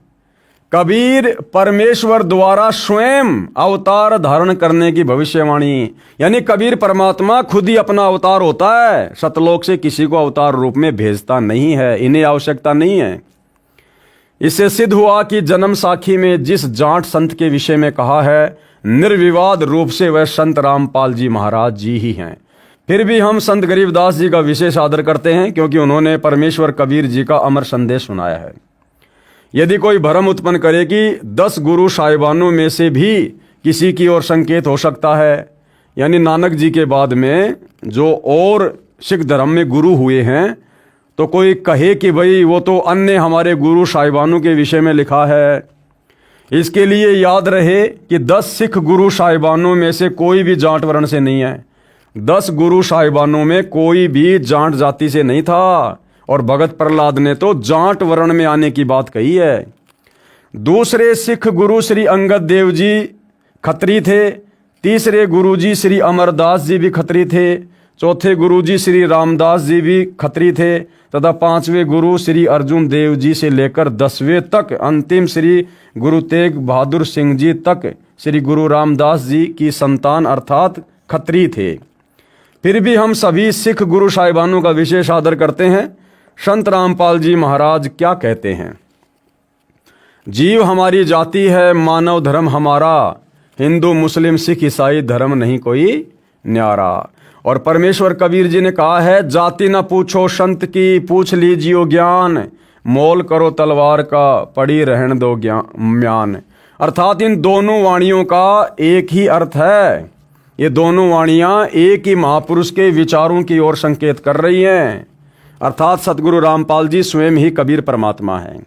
कबीर परमेश्वर द्वारा स्वयं अवतार धारण करने की भविष्यवाणी, यानी कबीर परमात्मा खुद ही अपना अवतार होता है, सतलोक से किसी को अवतार रूप में भेजता नहीं है, इन्हें आवश्यकता नहीं है। इससे सिद्ध हुआ कि जन्म साखी में जिस जाट संत के विषय में कहा है, निर्विवाद रूप से वह संत रामपाल जी महाराज जी ही हैं। फिर भी हम संत गरीबदास जी का विशेष आदर करते हैं, क्योंकि उन्होंने परमेश्वर कबीर जी का अमर संदेश सुनाया है। यदि कोई भ्रम उत्पन्न करे कि 10 गुरु साहिबानों में से भी किसी की ओर संकेत हो सकता है, यानी नानक जी के बाद में जो और सिख धर्म में गुरु हुए हैं, तो कोई कहे कि भाई वो तो अन्य हमारे गुरु साहिबानों के विषय में लिखा है। इसके लिए याद रहे कि 10 सिख गुरु साहिबानों में से कोई भी जाट वर्ण से नहीं है। 10 गुरु साहिबानों में कोई भी जाट जाति से नहीं था। और भगत प्रहलाद ने तो जाट वर्ण में आने की बात कही है। दूसरे सिख गुरु श्री अंगद देव जी खत्री थे। तीसरे गुरु जी श्री अमरदास जी भी खत्री थे। चौथे गुरु जी श्री रामदास जी भी खत्री थे तथा 5वें गुरु श्री अर्जुन देव जी से लेकर 10वें तक अंतिम श्री गुरु तेग बहादुर सिंह जी तक श्री गुरु रामदास जी की संतान अर्थात खत्री थे। फिर भी हम सभी सिख गुरु साहिबानों का विशेष आदर करते हैं। संत रामपाल जी महाराज क्या कहते हैं? जीव हमारी जाति है, मानव धर्म हमारा, हिंदू मुस्लिम सिख ईसाई धर्म नहीं कोई न्यारा। और परमेश्वर कबीर जी ने कहा है, जाति न पूछो संत की, पूछ लीजियो ज्ञान, मोल करो तलवार का, पड़ी रहन दो म्यान। अर्थात इन दोनों वाणियों का एक ही अर्थ है। ये दोनों वाणियां एक ही महापुरुष के विचारों की ओर संकेत कर रही हैं। अर्थात सतगुरु रामपाल जी स्वयं ही कबीर परमात्मा हैं।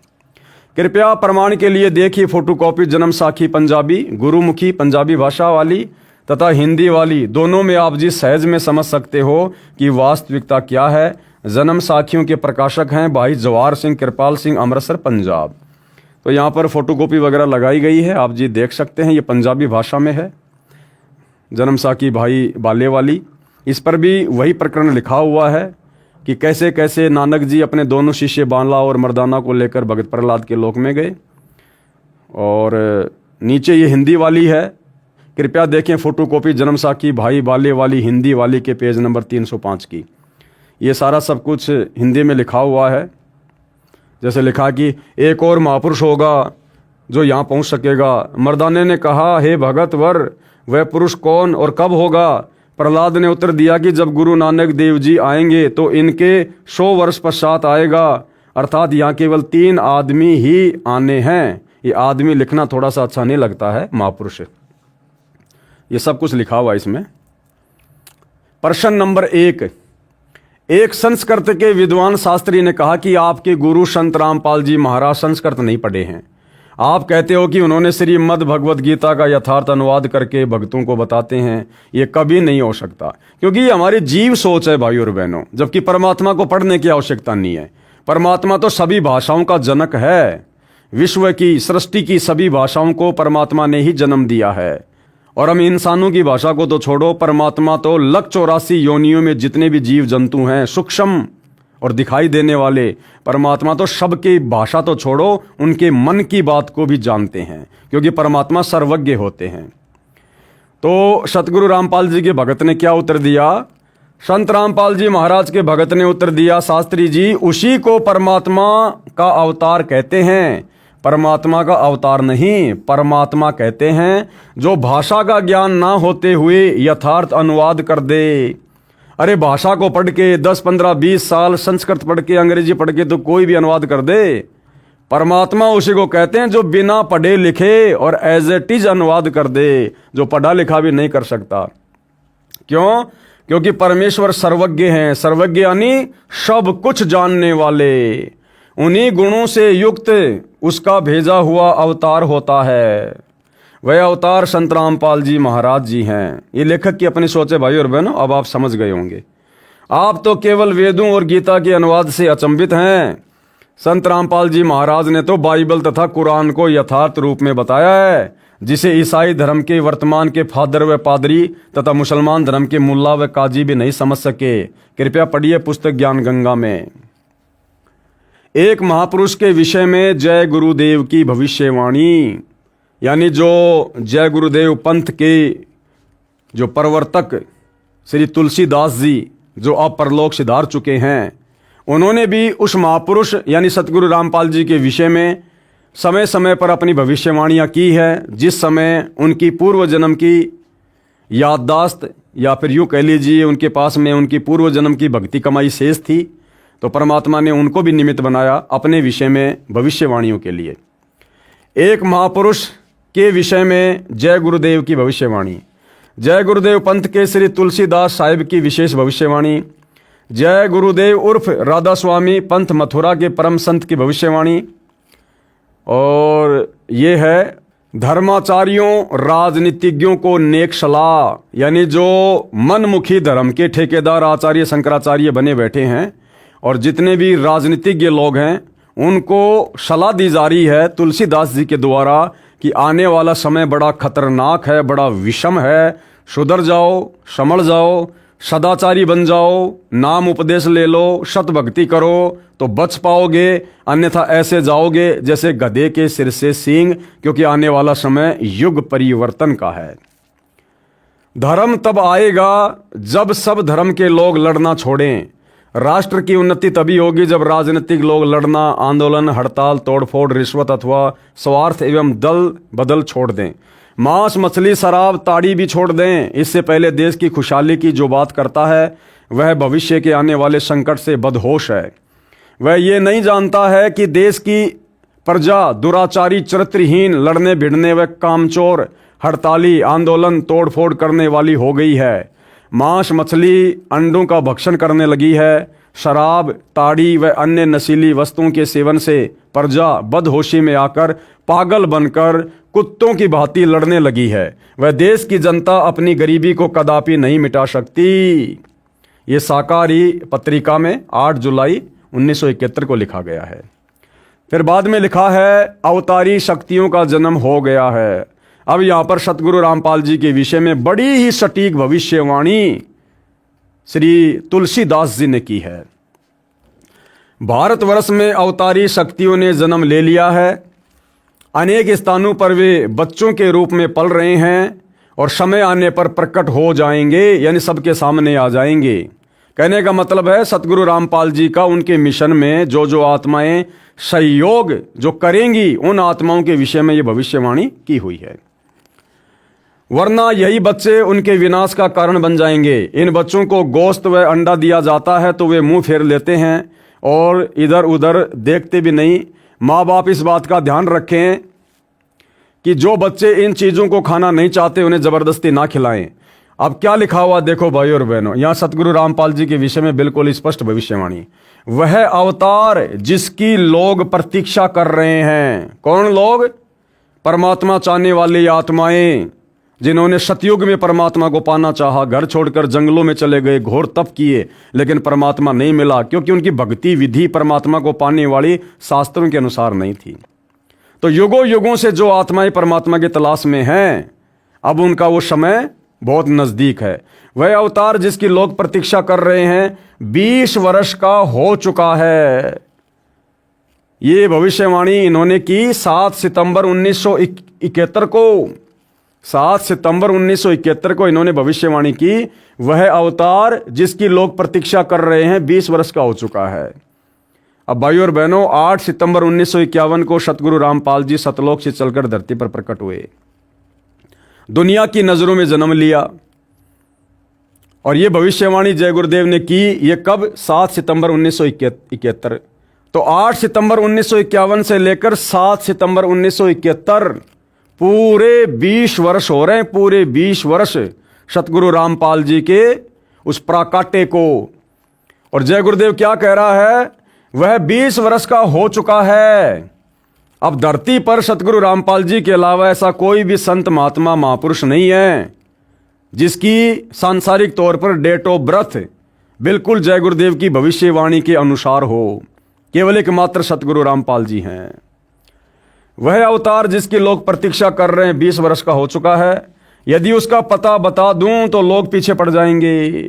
कृपया प्रमाण के लिए देखिए फोटोकॉपी जन्म साखी पंजाबी, गुरुमुखी पंजाबी भाषा वाली तथा हिंदी वाली, दोनों में आप जी सहज में समझ सकते हो कि वास्तविकता क्या है। जन्म साखियों के प्रकाशक हैं भाई जवाहर सिंह कृपाल सिंह, अमृतसर पंजाब। तो यहाँ पर फोटोकॉपी वगैरह लगाई गई है, आप जी देख सकते हैं। ये पंजाबी भाषा में है, जन्म साखी भाई बाले वाली। इस पर भी वही प्रकरण लिखा हुआ है कि कैसे कैसे नानक जी अपने दोनों शिष्य बांला और मर्दाना को लेकर भगत प्रहलाद के लोक में गए। और नीचे ये हिंदी वाली है, कृपया देखें फोटोकॉपी जन्म साखी भाई बाले वाली हिंदी वाली के पेज नंबर 305 की। ये सारा सब कुछ हिंदी में लिखा हुआ है। जैसे लिखा कि एक और महापुरुष होगा जो यहाँ पहुँच सकेगा। मर्दाने ने कहा, हे भगत वर, वह पुरुष कौन और कब होगा? प्रहलाद ने उत्तर दिया कि जब गुरु नानक देव जी आएंगे तो इनके 100 वर्ष पश्चात आएगा। अर्थात यहाँ केवल 3 आदमी ही आने हैं। ये आदमी लिखना थोड़ा सा अच्छा नहीं लगता है, महापुरुष। ये सब कुछ लिखा हुआ इसमें। प्रश्न नंबर 1, एक संस्कृत के विद्वान शास्त्री ने कहा कि आपके गुरु संत रामपाल जी महाराज संस्कृत नहीं पढ़े हैं। आप कहते हो कि उन्होंने श्रीमद् भगवद गीता का यथार्थ अनुवाद करके भक्तों को बताते हैं। ये कभी नहीं हो सकता, क्योंकि ये हमारी जीव सोच है भाई और बहनों, जबकि परमात्मा को पढ़ने की आवश्यकता नहीं है। परमात्मा तो सभी भाषाओं का जनक है। विश्व की, सृष्टि की सभी भाषाओं को परमात्मा ने ही जन्म दिया है। और हम इंसानों की भाषा को तो छोड़ो, परमात्मा तो 184 योनियों में जितने भी जीव जंतु हैं सूक्ष्म और दिखाई देने वाले, परमात्मा तो सबकी भाषा तो छोड़ो, उनके मन की बात को भी जानते हैं, क्योंकि परमात्मा सर्वज्ञ होते हैं। तो सतगुरु रामपाल जी के भगत ने क्या उत्तर दिया? संत रामपाल जी महाराज के भगत ने उत्तर दिया, शास्त्री जी उसी को परमात्मा का अवतार कहते हैं। परमात्मा का अवतार नहीं, परमात्मा कहते हैं जो भाषा का ज्ञान ना होते हुए यथार्थ अनुवाद कर दे। अरे भाषा को पढ़ के 10, 15, 20 साल संस्कृत पढ़ के, अंग्रेजी पढ़ के तो कोई भी अनुवाद कर दे। परमात्मा उसी को कहते हैं जो बिना पढ़े लिखे और एज इट इज अनुवाद कर दे, जो पढ़ा लिखा भी नहीं कर सकता। क्यों? क्योंकि परमेश्वर सर्वज्ञ हैं। सर्वज्ञ यानी सब कुछ जानने वाले, उन्हीं गुणों से युक्त उसका भेजा हुआ अवतार होता है। वह अवतार संत रामपाल जी महाराज जी हैं। ये लेखक की अपनी सोच है भाई और बहनों, अब आप समझ गए होंगे। आप तो केवल वेदों और गीता के अनुवाद से अचंभित हैं। संत रामपाल जी महाराज ने तो बाइबल तथा कुरान को यथार्थ रूप में बताया है, जिसे ईसाई धर्म के वर्तमान के फादर व पादरी तथा मुसलमान धर्म के मुल्ला व काजी भी नहीं समझ सके। कृपया पढ़िए पुस्तक ज्ञान गंगा में। एक महापुरुष के विषय में जय गुरुदेव की भविष्यवाणी, यानी जो जय गुरुदेव पंथ के जो प्रवर्तक श्री तुलसीदास जी, जो अब परलोक सिधार चुके हैं, उन्होंने भी उस महापुरुष यानी सतगुरु रामपाल जी के विषय में समय समय पर अपनी भविष्यवाणियाँ की है। जिस समय उनकी पूर्व जन्म की याददाश्त, या फिर यूँ कह लीजिए उनके पास में उनकी पूर्व जन्म की भक्ति कमाई शेष थी, तो परमात्मा ने उनको भी निमित्त बनाया अपने विषय में भविष्यवाणियों के लिए। एक महापुरुष के विषय में जय गुरुदेव की भविष्यवाणी, जय गुरुदेव पंथ के श्री तुलसीदास साहिब की विशेष भविष्यवाणी, जय गुरुदेव उर्फ राधा स्वामी पंथ मथुरा के परम संत की भविष्यवाणी, और ये है धर्माचार्यों राजनीतिज्ञों को नेक सलाह, यानी जो मनमुखी धर्म के ठेकेदार आचार्य शंकराचार्य बने बैठे हैं और जितने भी राजनीतिज्ञ लोग हैं, उनको सलाह दी जा रही है तुलसीदास जी के द्वारा कि आने वाला समय बड़ा खतरनाक है, बड़ा विषम है, सुधर जाओ, संभल जाओ, सदाचारी बन जाओ, नाम उपदेश ले लो, सत भक्ति करो तो बच पाओगे, अन्यथा ऐसे जाओगे जैसे गधे के सिर से सींग, क्योंकि आने वाला समय युग परिवर्तन का है। धर्म तब आएगा जब सब धर्म के लोग लड़ना छोड़ें। राष्ट्र की उन्नति तभी होगी जब राजनीतिक लोग लड़ना, आंदोलन, हड़ताल, तोड़फोड़, रिश्वत अथवा स्वार्थ एवं दल बदल छोड़ दें। मांस, मछली, शराब, ताड़ी भी छोड़ दें। इससे पहले देश की खुशहाली की जो बात करता है वह भविष्य के आने वाले संकट से बदहोश है। वह ये नहीं जानता है कि देश की प्रजा दुराचारी, चरित्रहीन, लड़ने भिड़ने व कामचोर, हड़ताली, आंदोलन, तोड़फोड़ करने वाली हो गई है। मांस, मछली, अंडों का भक्षण करने लगी है। शराब, ताड़ी व अन्य नशीली वस्तुओं के सेवन से प्रजा बदहोशी में आकर पागल बनकर कुत्तों की भांति लड़ने लगी है। वह देश की जनता अपनी गरीबी को कदापि नहीं मिटा सकती। ये साकारी पत्रिका में 8 जुलाई 1971 को लिखा गया है। फिर बाद में लिखा है अवतारी शक्तियों का जन्म हो गया है। अब यहां पर सतगुरु रामपाल जी के विषय में बड़ी ही सटीक भविष्यवाणी श्री तुलसीदास जी ने की है। भारतवर्ष में अवतारी शक्तियों ने जन्म ले लिया है। अनेक स्थानों पर वे बच्चों के रूप में पल रहे हैं और समय आने पर प्रकट हो जाएंगे, यानी सबके सामने आ जाएंगे। कहने का मतलब है सतगुरु रामपाल जी का उनके मिशन में जो आत्माएं सहयोग जो करेंगी, उन आत्माओं के विषय में ये भविष्यवाणी की हुई है। वरना यही बच्चे उनके विनाश का कारण बन जाएंगे। इन बच्चों को गोश्त व अंडा दिया जाता है तो वे मुंह फेर लेते हैं और इधर उधर देखते भी नहीं। माँ बाप इस बात का ध्यान रखें कि जो बच्चे इन चीज़ों को खाना नहीं चाहते उन्हें ज़बरदस्ती ना खिलाएं। अब क्या लिखा हुआ देखो भाई और बहनों, यहाँ सतगुरु रामपाल जी के विषय में बिल्कुल स्पष्ट भविष्यवाणी। वह अवतार जिसकी लोग प्रतीक्षा कर रहे हैं। कौन लोग? परमात्मा चाहने वाली आत्माएं, जिन्होंने सतयुग में परमात्मा को पाना चाहा, घर छोड़कर जंगलों में चले गए, घोर तप किए, लेकिन परमात्मा नहीं मिला, क्योंकि उनकी भक्ति विधि परमात्मा को पाने वाली शास्त्रों के अनुसार नहीं थी। तो युगों युगों से जो आत्माएं परमात्मा की तलाश में हैं, अब उनका वो समय बहुत नजदीक है। वह अवतार जिसकी लोग प्रतीक्षा कर रहे हैं 20 वर्ष का हो चुका है। ये भविष्यवाणी इन्होंने की 7 सितंबर 1971 को। 7 सितंबर 1971 को इन्होंने भविष्यवाणी की। वह अवतार जिसकी लोग प्रतीक्षा कर रहे हैं 20 वर्ष का हो चुका है। अब भाइयों और बहनों, 8 सितंबर 1951 को सतगुरु रामपाल जी सतलोक से चलकर धरती पर प्रकट हुए, दुनिया की नजरों में जन्म लिया। और यह भविष्यवाणी जय गुरुदेव ने की। यह कब? 7 सितंबर 1971। तो 8 सितंबर 1951 से लेकर 7 सितंबर 1971 पूरे 20 वर्ष हो रहे हैं। पूरे 20 वर्ष सतगुरु रामपाल जी के उस प्राकाट्य को। और जय गुरुदेव क्या कह रहा है? वह 20 वर्ष का हो चुका है। अब धरती पर सतगुरु रामपाल जी के अलावा ऐसा कोई भी संत महात्मा महापुरुष नहीं है जिसकी सांसारिक तौर पर डेट ऑफ बर्थ बिल्कुल जय गुरुदेव की भविष्यवाणी के अनुसार हो। केवल एकमात्र सतगुरु रामपाल जी हैं। वह अवतार जिसकी लोग प्रतीक्षा कर रहे हैं 20 वर्ष का हो चुका है। यदि उसका पता बता दूं तो लोग पीछे पड़ जाएंगे।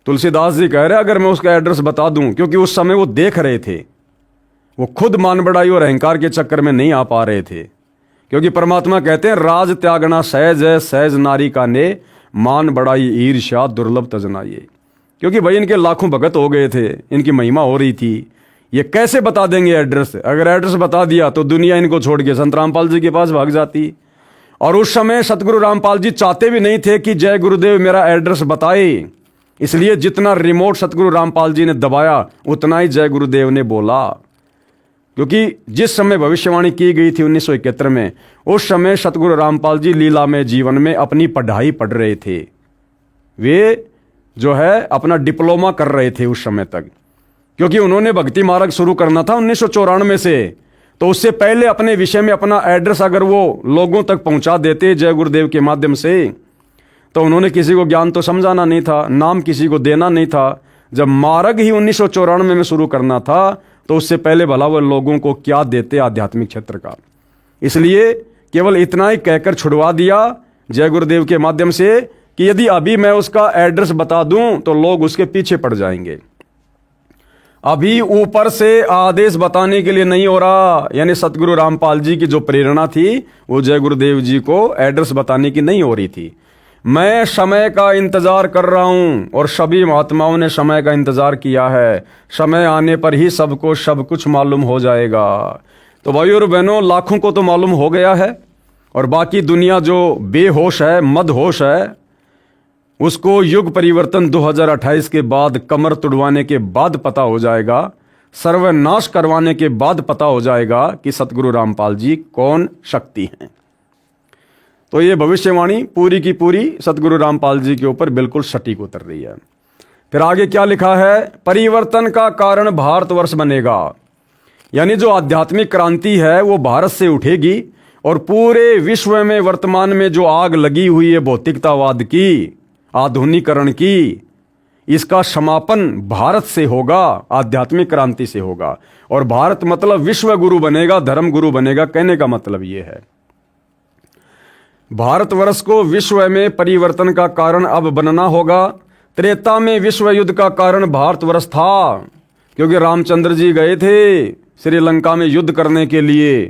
तुलसीदास जी कह रहे अगर मैं उसका एड्रेस बता दूं, क्योंकि उस समय वो देख रहे थे, वो खुद मान बढ़ाई और अहंकार के चक्कर में नहीं आ पा रहे थे। क्योंकि परमात्मा कहते हैं राज त्यागना सहज है, सहज नारी का ने मान बढ़ाई ईर्ष्या दुर्लभ तजनाइए। क्योंकि भाई इनके लाखों भगत हो गए थे, इनकी महिमा हो रही थी। ये कैसे बता देंगे एड्रेस? अगर एड्रेस बता दिया तो दुनिया इनको छोड़ के संत रामपाल जी के पास भाग जाती। और उस समय सतगुरु रामपाल जी चाहते भी नहीं थे कि जय गुरुदेव मेरा एड्रेस बताए। इसलिए जितना रिमोट सतगुरु रामपाल जी ने दबाया उतना ही जय गुरुदेव ने बोला। क्योंकि जिस समय भविष्यवाणी की गई थी 1971 में, उस समय सतगुरु रामपाल जी लीला में जीवन में अपनी पढ़ाई पढ़ रहे थे। वे जो है अपना डिप्लोमा कर रहे थे उस समय तक। क्योंकि उन्होंने भक्ति मार्ग शुरू करना था 1994 से। तो उससे पहले अपने विषय में अपना एड्रेस अगर वो लोगों तक पहुंचा देते जय गुरुदेव के माध्यम से, तो उन्होंने किसी को ज्ञान तो समझाना नहीं था, नाम किसी को देना नहीं था। जब मार्ग ही 1994 में शुरू करना था तो उससे पहले भला वो लोगों को क्या देते आध्यात्मिक क्षेत्र का। इसलिए केवल इतना ही कहकर छुड़वा दिया जय गुरुदेव के माध्यम से कि यदि अभी मैं उसका एड्रेस बता दूं तो लोग उसके पीछे पड़ जाएंगे। अभी ऊपर से आदेश बताने के लिए नहीं हो रहा। यानी सतगुरु रामपाल जी की जो प्रेरणा थी वो जय गुरुदेव जी को एड्रेस बताने की नहीं हो रही थी। मैं समय का इंतजार कर रहा हूं और सभी महात्माओं ने समय का इंतजार किया है। समय आने पर ही सबको सब कुछ मालूम हो जाएगा। तो भाइयों और बहनों, लाखों को तो मालूम हो गया है और बाकी दुनिया जो बेहोश है, मदहोश है, उसको युग परिवर्तन 2028 के बाद, कमर तुड़वाने के बाद पता हो जाएगा, सर्वनाश करवाने के बाद पता हो जाएगा कि सतगुरु रामपाल जी कौन शक्ति हैं। तो ये भविष्यवाणी पूरी की पूरी सतगुरु रामपाल जी के ऊपर बिल्कुल सटीक उतर रही है। फिर आगे क्या लिखा है? परिवर्तन का कारण भारतवर्ष बनेगा। यानी जो आध्यात्मिक क्रांति है वो भारत से उठेगी और पूरे विश्व में वर्तमान में जो आग लगी हुई है भौतिकतावाद की, आधुनिकरण की, इसका समापन भारत से होगा, आध्यात्मिक क्रांति से होगा। और भारत मतलब विश्व गुरु बनेगा, धर्म गुरु बनेगा। कहने का मतलब यह है भारतवर्ष को विश्व में परिवर्तन का कारण अब बनना होगा। त्रेता में विश्व युद्ध का कारण भारतवर्ष था, क्योंकि रामचंद्र जी गए थे श्रीलंका में युद्ध करने के लिए।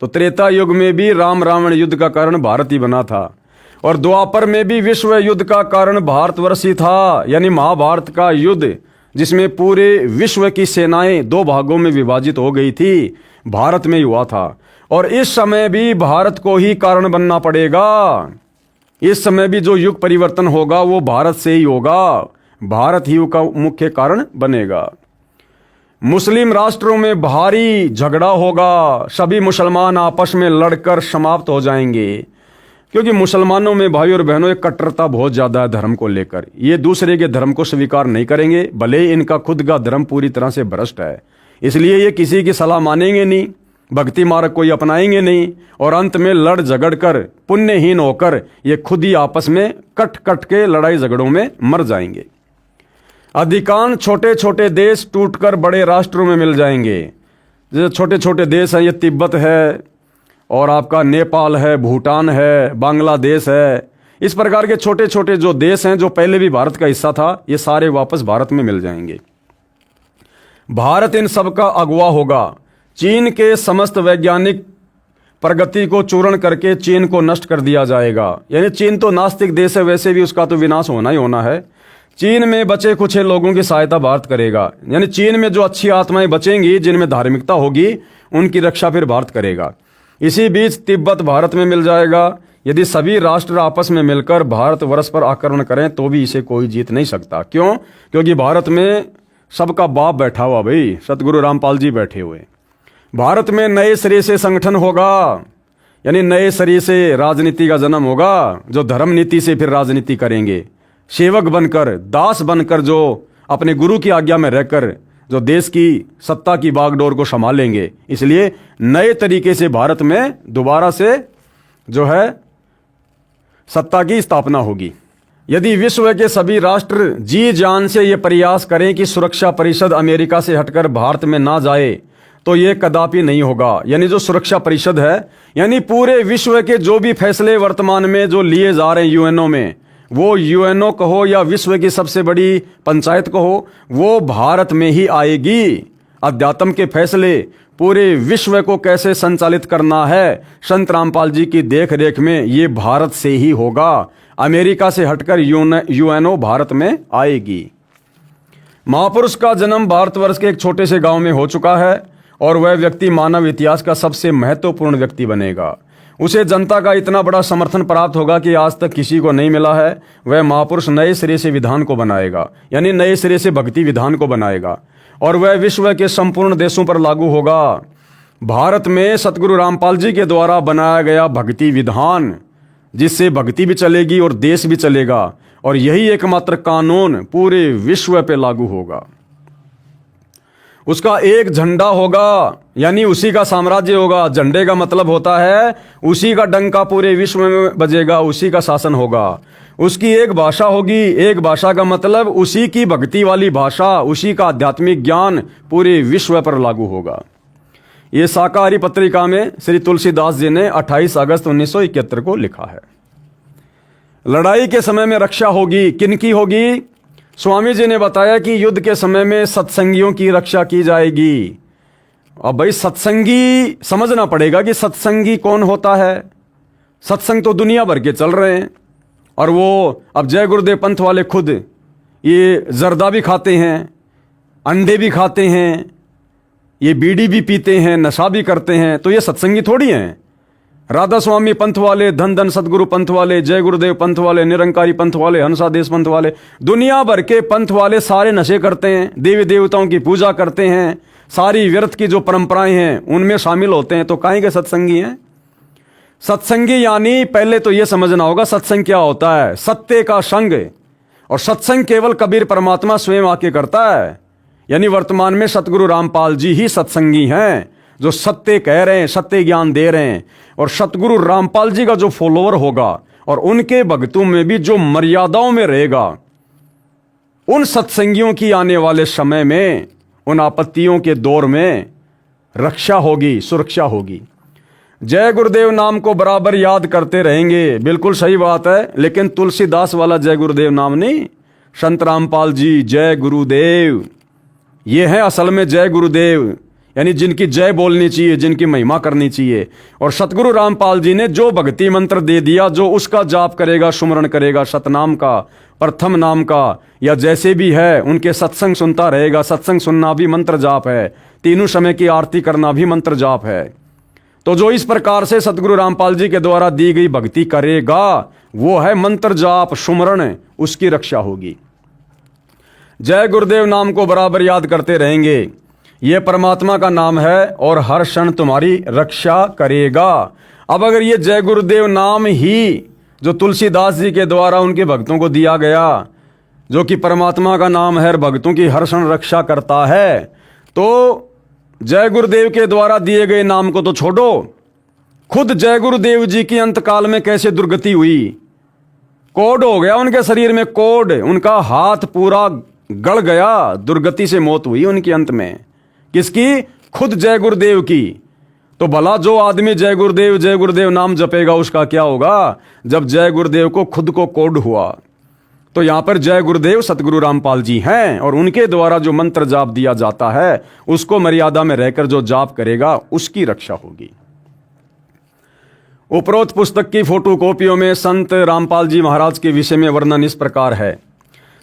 तो त्रेता युग में भी राम रावण युद्ध का कारण भारत ही बना था। और द्वापर में भी विश्व युद्ध का कारण भारतवर्ष ही था। यानी महाभारत का युद्ध जिसमें पूरे विश्व की सेनाएं दो भागों में विभाजित हो गई थी, भारत में ही हुआ था। और इस समय भी भारत को ही कारण बनना पड़ेगा। इस समय भी जो युग परिवर्तन होगा वो भारत से ही होगा। भारत ही का मुख्य कारण बनेगा। मुस्लिम राष्ट्रों में भारी झगड़ा होगा। सभी मुसलमान आपस में लड़कर समाप्त हो जाएंगे। क्योंकि मुसलमानों में भाई और बहनों एक कट्टरता बहुत ज्यादा है धर्म को लेकर। ये दूसरे के धर्म को स्वीकार नहीं करेंगे, भले ही इनका खुद का धर्म पूरी तरह से भ्रष्ट है। इसलिए ये किसी की सलाह मानेंगे नहीं, भक्ति मार्ग कोई अपनाएंगे नहीं, और अंत में लड़ झगड़ कर पुण्यहीन होकर ये खुद ही आपस में कट कट के लड़ाई झगड़ों में मर जाएंगे। अधिकांश छोटे छोटे देश टूटकर बड़े राष्ट्रों में मिल जाएंगे। जैसे छोटे छोटे देश हैं, ये तिब्बत है, और आपका नेपाल है, भूटान है, बांग्लादेश है। इस प्रकार के छोटे छोटे जो देश हैं जो पहले भी भारत का हिस्सा था, ये सारे वापस भारत में मिल जाएंगे। भारत इन सब का अगुवा होगा। चीन के समस्त वैज्ञानिक प्रगति को चूर्ण करके चीन को नष्ट कर दिया जाएगा। यानी चीन तो नास्तिक देश है, वैसे भी उसका तो विनाश होना ही होना है। चीन में बचे कुछ लोगों की सहायता भारत करेगा। यानी चीन में जो अच्छी आत्माएं बचेंगी, जिनमें धार्मिकता होगी, उनकी रक्षा फिर भारत करेगा। इसी बीच तिब्बत भारत में मिल जाएगा। यदि सभी राष्ट्र आपस में मिलकर भारतवर्ष पर आक्रमण करें तो भी इसे कोई जीत नहीं सकता। क्यों? क्योंकि भारत में सबका बाप बैठा हुआ, भाई सतगुरु रामपाल जी बैठे हुए। भारत में नए सिरे से संगठन होगा, यानी नए सिरे से राजनीति का जन्म होगा, जो धर्म नीति से फिर राजनीति करेंगे। सेवक बनकर, दास बनकर, जो अपने गुरु की आज्ञा में रहकर जो देश की सत्ता की बागडोर को संभालेंगे। इसलिए नए तरीके से भारत में दोबारा से जो है सत्ता की स्थापना होगी। यदि विश्व के सभी राष्ट्र जी जान से ये प्रयास करें कि सुरक्षा परिषद अमेरिका से हटकर भारत में ना जाए, तो ये कदापि नहीं होगा। यानी जो सुरक्षा परिषद है, यानी पूरे विश्व के जो भी फैसले वर्तमान में जो लिए जा रहे हैं यूएनओ में, वो यूएनओ कहो या विश्व की सबसे बड़ी पंचायत कहो, वो भारत में ही आएगी। अध्यात्म के फैसले पूरे विश्व को कैसे संचालित करना है, संत रामपाल जी की देख रेख में ये भारत से ही होगा। अमेरिका से हटकर यूएनओ भारत में आएगी। महापुरुष का जन्म भारतवर्ष के एक छोटे से गांव में हो चुका है और वह व्यक्ति मानव इतिहास का सबसे महत्वपूर्ण व्यक्ति बनेगा। उसे जनता का इतना बड़ा समर्थन प्राप्त होगा कि आज तक किसी को नहीं मिला है। वह महापुरुष नए सिरे से विधान को बनाएगा, यानी नए सिरे से भक्ति विधान को बनाएगा, और वह विश्व के संपूर्ण देशों पर लागू होगा। भारत में सतगुरु रामपाल जी के द्वारा बनाया गया भक्ति विधान, जिससे भक्ति भी चलेगी और देश भी चलेगा, और यही एकमात्र कानून पूरे विश्व पे लागू होगा। उसका एक झंडा होगा, यानी उसी का साम्राज्य होगा। झंडे का मतलब होता है उसी का डंका पूरे विश्व में बजेगा, उसी का शासन होगा। उसकी एक भाषा होगी, एक भाषा का मतलब उसी की भक्ति वाली भाषा, उसी का आध्यात्मिक ज्ञान पूरे विश्व पर लागू होगा। ये शाकाहारी पत्रिका में श्री तुलसीदास जी ने 28 अगस्त 1971 को लिखा है। लड़ाई के समय में रक्षा होगी। किनकी होगी? स्वामी जी ने बताया कि युद्ध के समय में सत्संगियों की रक्षा की जाएगी। अब भाई सत्संगी समझना पड़ेगा कि सत्संगी कौन होता है। सत्संग तो दुनिया भर के चल रहे हैं, और वो अब जय गुरुदेव पंथ वाले खुद ये जर्दा भी खाते हैं, अंडे भी खाते हैं, ये बीड़ी भी पीते हैं, नशा भी करते हैं, तो ये सत्संगी थोड़ी हैं। राधा स्वामी पंथ वाले, धन धन सदगुरु पंथ वाले, जय गुरुदेव पंथ वाले, निरंकारी पंथ वाले, हंसादेश पंथ वाले, दुनिया भर के पंथ वाले सारे नशे करते हैं, देवी देवताओं की पूजा करते हैं, सारी व्यर्थ की जो परंपराएं हैं उनमें शामिल होते हैं। तो काहे के सत्संगी हैं? सत्संगी यानी पहले तो यह समझना होगा सत्संग क्या होता है। सत्य का संग, और सत्संग केवल कबीर परमात्मा स्वयं आके करता है। यानी वर्तमान में सतगुरु रामपाल जी ही सत्संगी हैं, जो सत्य कह रहे हैं, सत्य ज्ञान दे रहे हैं। और सतगुरु रामपाल जी का जो फॉलोअर होगा और उनके भक्तों में भी जो मर्यादाओं में रहेगा, उन सत्संगियों की आने वाले समय में, उन आपत्तियों के दौर में रक्षा होगी, सुरक्षा होगी। जय गुरुदेव नाम को बराबर याद करते रहेंगे, बिल्कुल सही बात है, लेकिन तुलसीदास वाला जय गुरुदेव नाम नहीं। संत रामपाल जी जय गुरुदेव, ये है असल में जय गुरुदेव, यानी जिनकी जय बोलनी चाहिए, जिनकी महिमा करनी चाहिए। और सतगुरु रामपाल जी ने जो भक्ति मंत्र दे दिया, जो उसका जाप करेगा, सुमरण करेगा, सतनाम का, प्रथम नाम का, या जैसे भी है, उनके सत्संग सुनता रहेगा। सत्संग सुनना भी मंत्र जाप है, तीनों समय की आरती करना भी मंत्र जाप है। तो जो इस प्रकार से सतगुरु रामपाल जी के द्वारा दी गई भक्ति करेगा, वो है मंत्र जाप सुमरण, उसकी रक्षा होगी। जय गुरुदेव नाम को बराबर याद करते रहेंगे, ये परमात्मा का नाम है और हर क्षण तुम्हारी रक्षा करेगा। अब अगर ये जय गुरुदेव नाम ही जो तुलसीदास जी के द्वारा उनके भक्तों को दिया गया, जो कि परमात्मा का नाम है, भक्तों की हर क्षण रक्षा करता है, तो जय गुरुदेव के द्वारा दिए गए नाम को तो छोड़ो, खुद जय गुरुदेव जी की अंतकाल में कैसे दुर्गति हुई, कोड हो गया उनके शरीर में, कोड, उनका हाथ पूरा गड़ गया, दुर्गति से मौत हुई उनकी अंत में। किसकी? खुद जय गुरुदेव की। तो भला जो आदमी जय गुरुदेव नाम जपेगा उसका क्या होगा जब जय गुरुदेव को खुद को कोड हुआ। तो यहां पर जय गुरुदेव सतगुरु रामपाल जी हैं और उनके द्वारा जो मंत्र जाप दिया जाता है उसको मर्यादा में रहकर जो जाप करेगा उसकी रक्षा होगी। उपरोक्त पुस्तक की फोटोकॉपियों में संत रामपाल जी महाराज के विषय में वर्णन इस प्रकार है।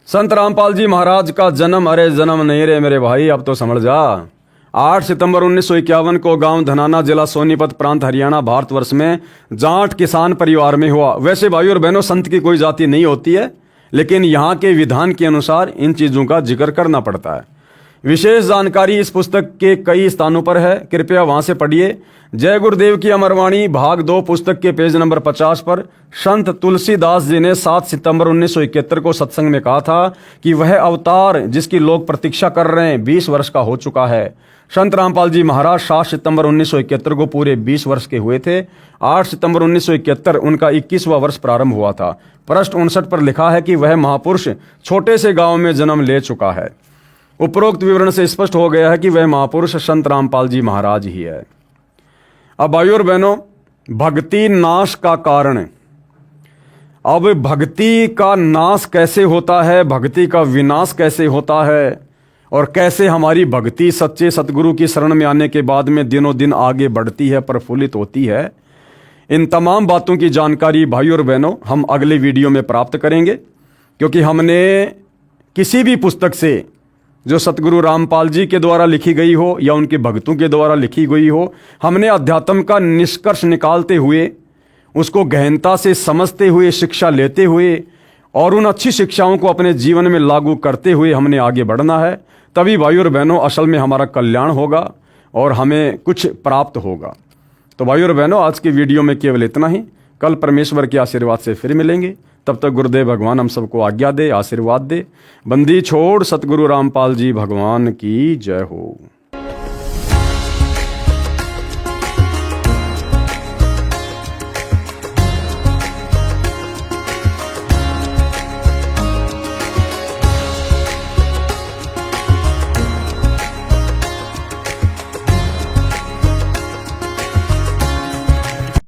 संत रामपाल जी महाराज का जन्म, अरे जन्म नहीं रे मेरे भाई, अब तो समझ जा, 8 सितंबर 1951 को गांव धनाना, जिला सोनीपत, प्रांत हरियाणा, भारतवर्ष में जाट किसान परिवार में हुआ। वैसे भाइयों और बहनों, संत की कोई जाति नहीं होती है, लेकिन यहाँ के विधान के अनुसार इन चीजों का जिक्र करना पड़ता है। विशेष जानकारी इस पुस्तक के कई स्थानों पर है, कृपया वहां से पढ़िए। जय गुरुदेव की अमरवाणी भाग 2 पुस्तक के पेज नंबर 50 पर संत तुलसीदास जी ने 7 सितंबर 1971 को सत्संग में कहा था कि वह अवतार जिसकी लोग प्रतीक्षा कर रहे हैं 20 वर्ष का हो चुका है। संत रामपाल जी महाराज 7 सितंबर 1971 को पूरे 20 वर्ष के हुए थे। 8 सितंबर 1971 उनका 21वां वर्ष प्रारंभ हुआ था। पृष्ठ 59 पर लिखा है कि वह महापुरुष छोटे से गांव में जन्म ले चुका है। उपरोक्त विवरण से स्पष्ट हो गया है कि वह महापुरुष संत रामपाल जी महाराज ही है। अब भाइयों और बहनों, भक्ति नाश का कारण। अब भक्ति का नाश कैसे होता है, भक्ति का विनाश कैसे होता है और कैसे हमारी भक्ति सच्चे सतगुरु की शरण में आने के बाद में दिनों दिन आगे बढ़ती है, प्रफुल्लित होती है, इन तमाम बातों की जानकारी भाइयों और बहनों हम अगले वीडियो में प्राप्त करेंगे। क्योंकि हमने किसी भी पुस्तक से जो सतगुरु रामपाल जी के द्वारा लिखी गई हो या उनके भक्तों के द्वारा लिखी गई हो, हमने अध्यात्म का निष्कर्ष निकालते हुए, उसको गहनता से समझते हुए, शिक्षा लेते हुए और उन अच्छी शिक्षाओं को अपने जीवन में लागू करते हुए हमने आगे बढ़ना है। तभी भाइयों और बहनों असल में हमारा कल्याण होगा और हमें कुछ प्राप्त होगा। तो भाइयों और बहनों, आज की वीडियो में केवल इतना ही। कल परमेश्वर के आशीर्वाद से फिर मिलेंगे। तब तक गुरुदेव भगवान हम सबको आज्ञा दे, आशीर्वाद दे। बंदी छोड़ सतगुरु रामपाल जी भगवान की जय हो।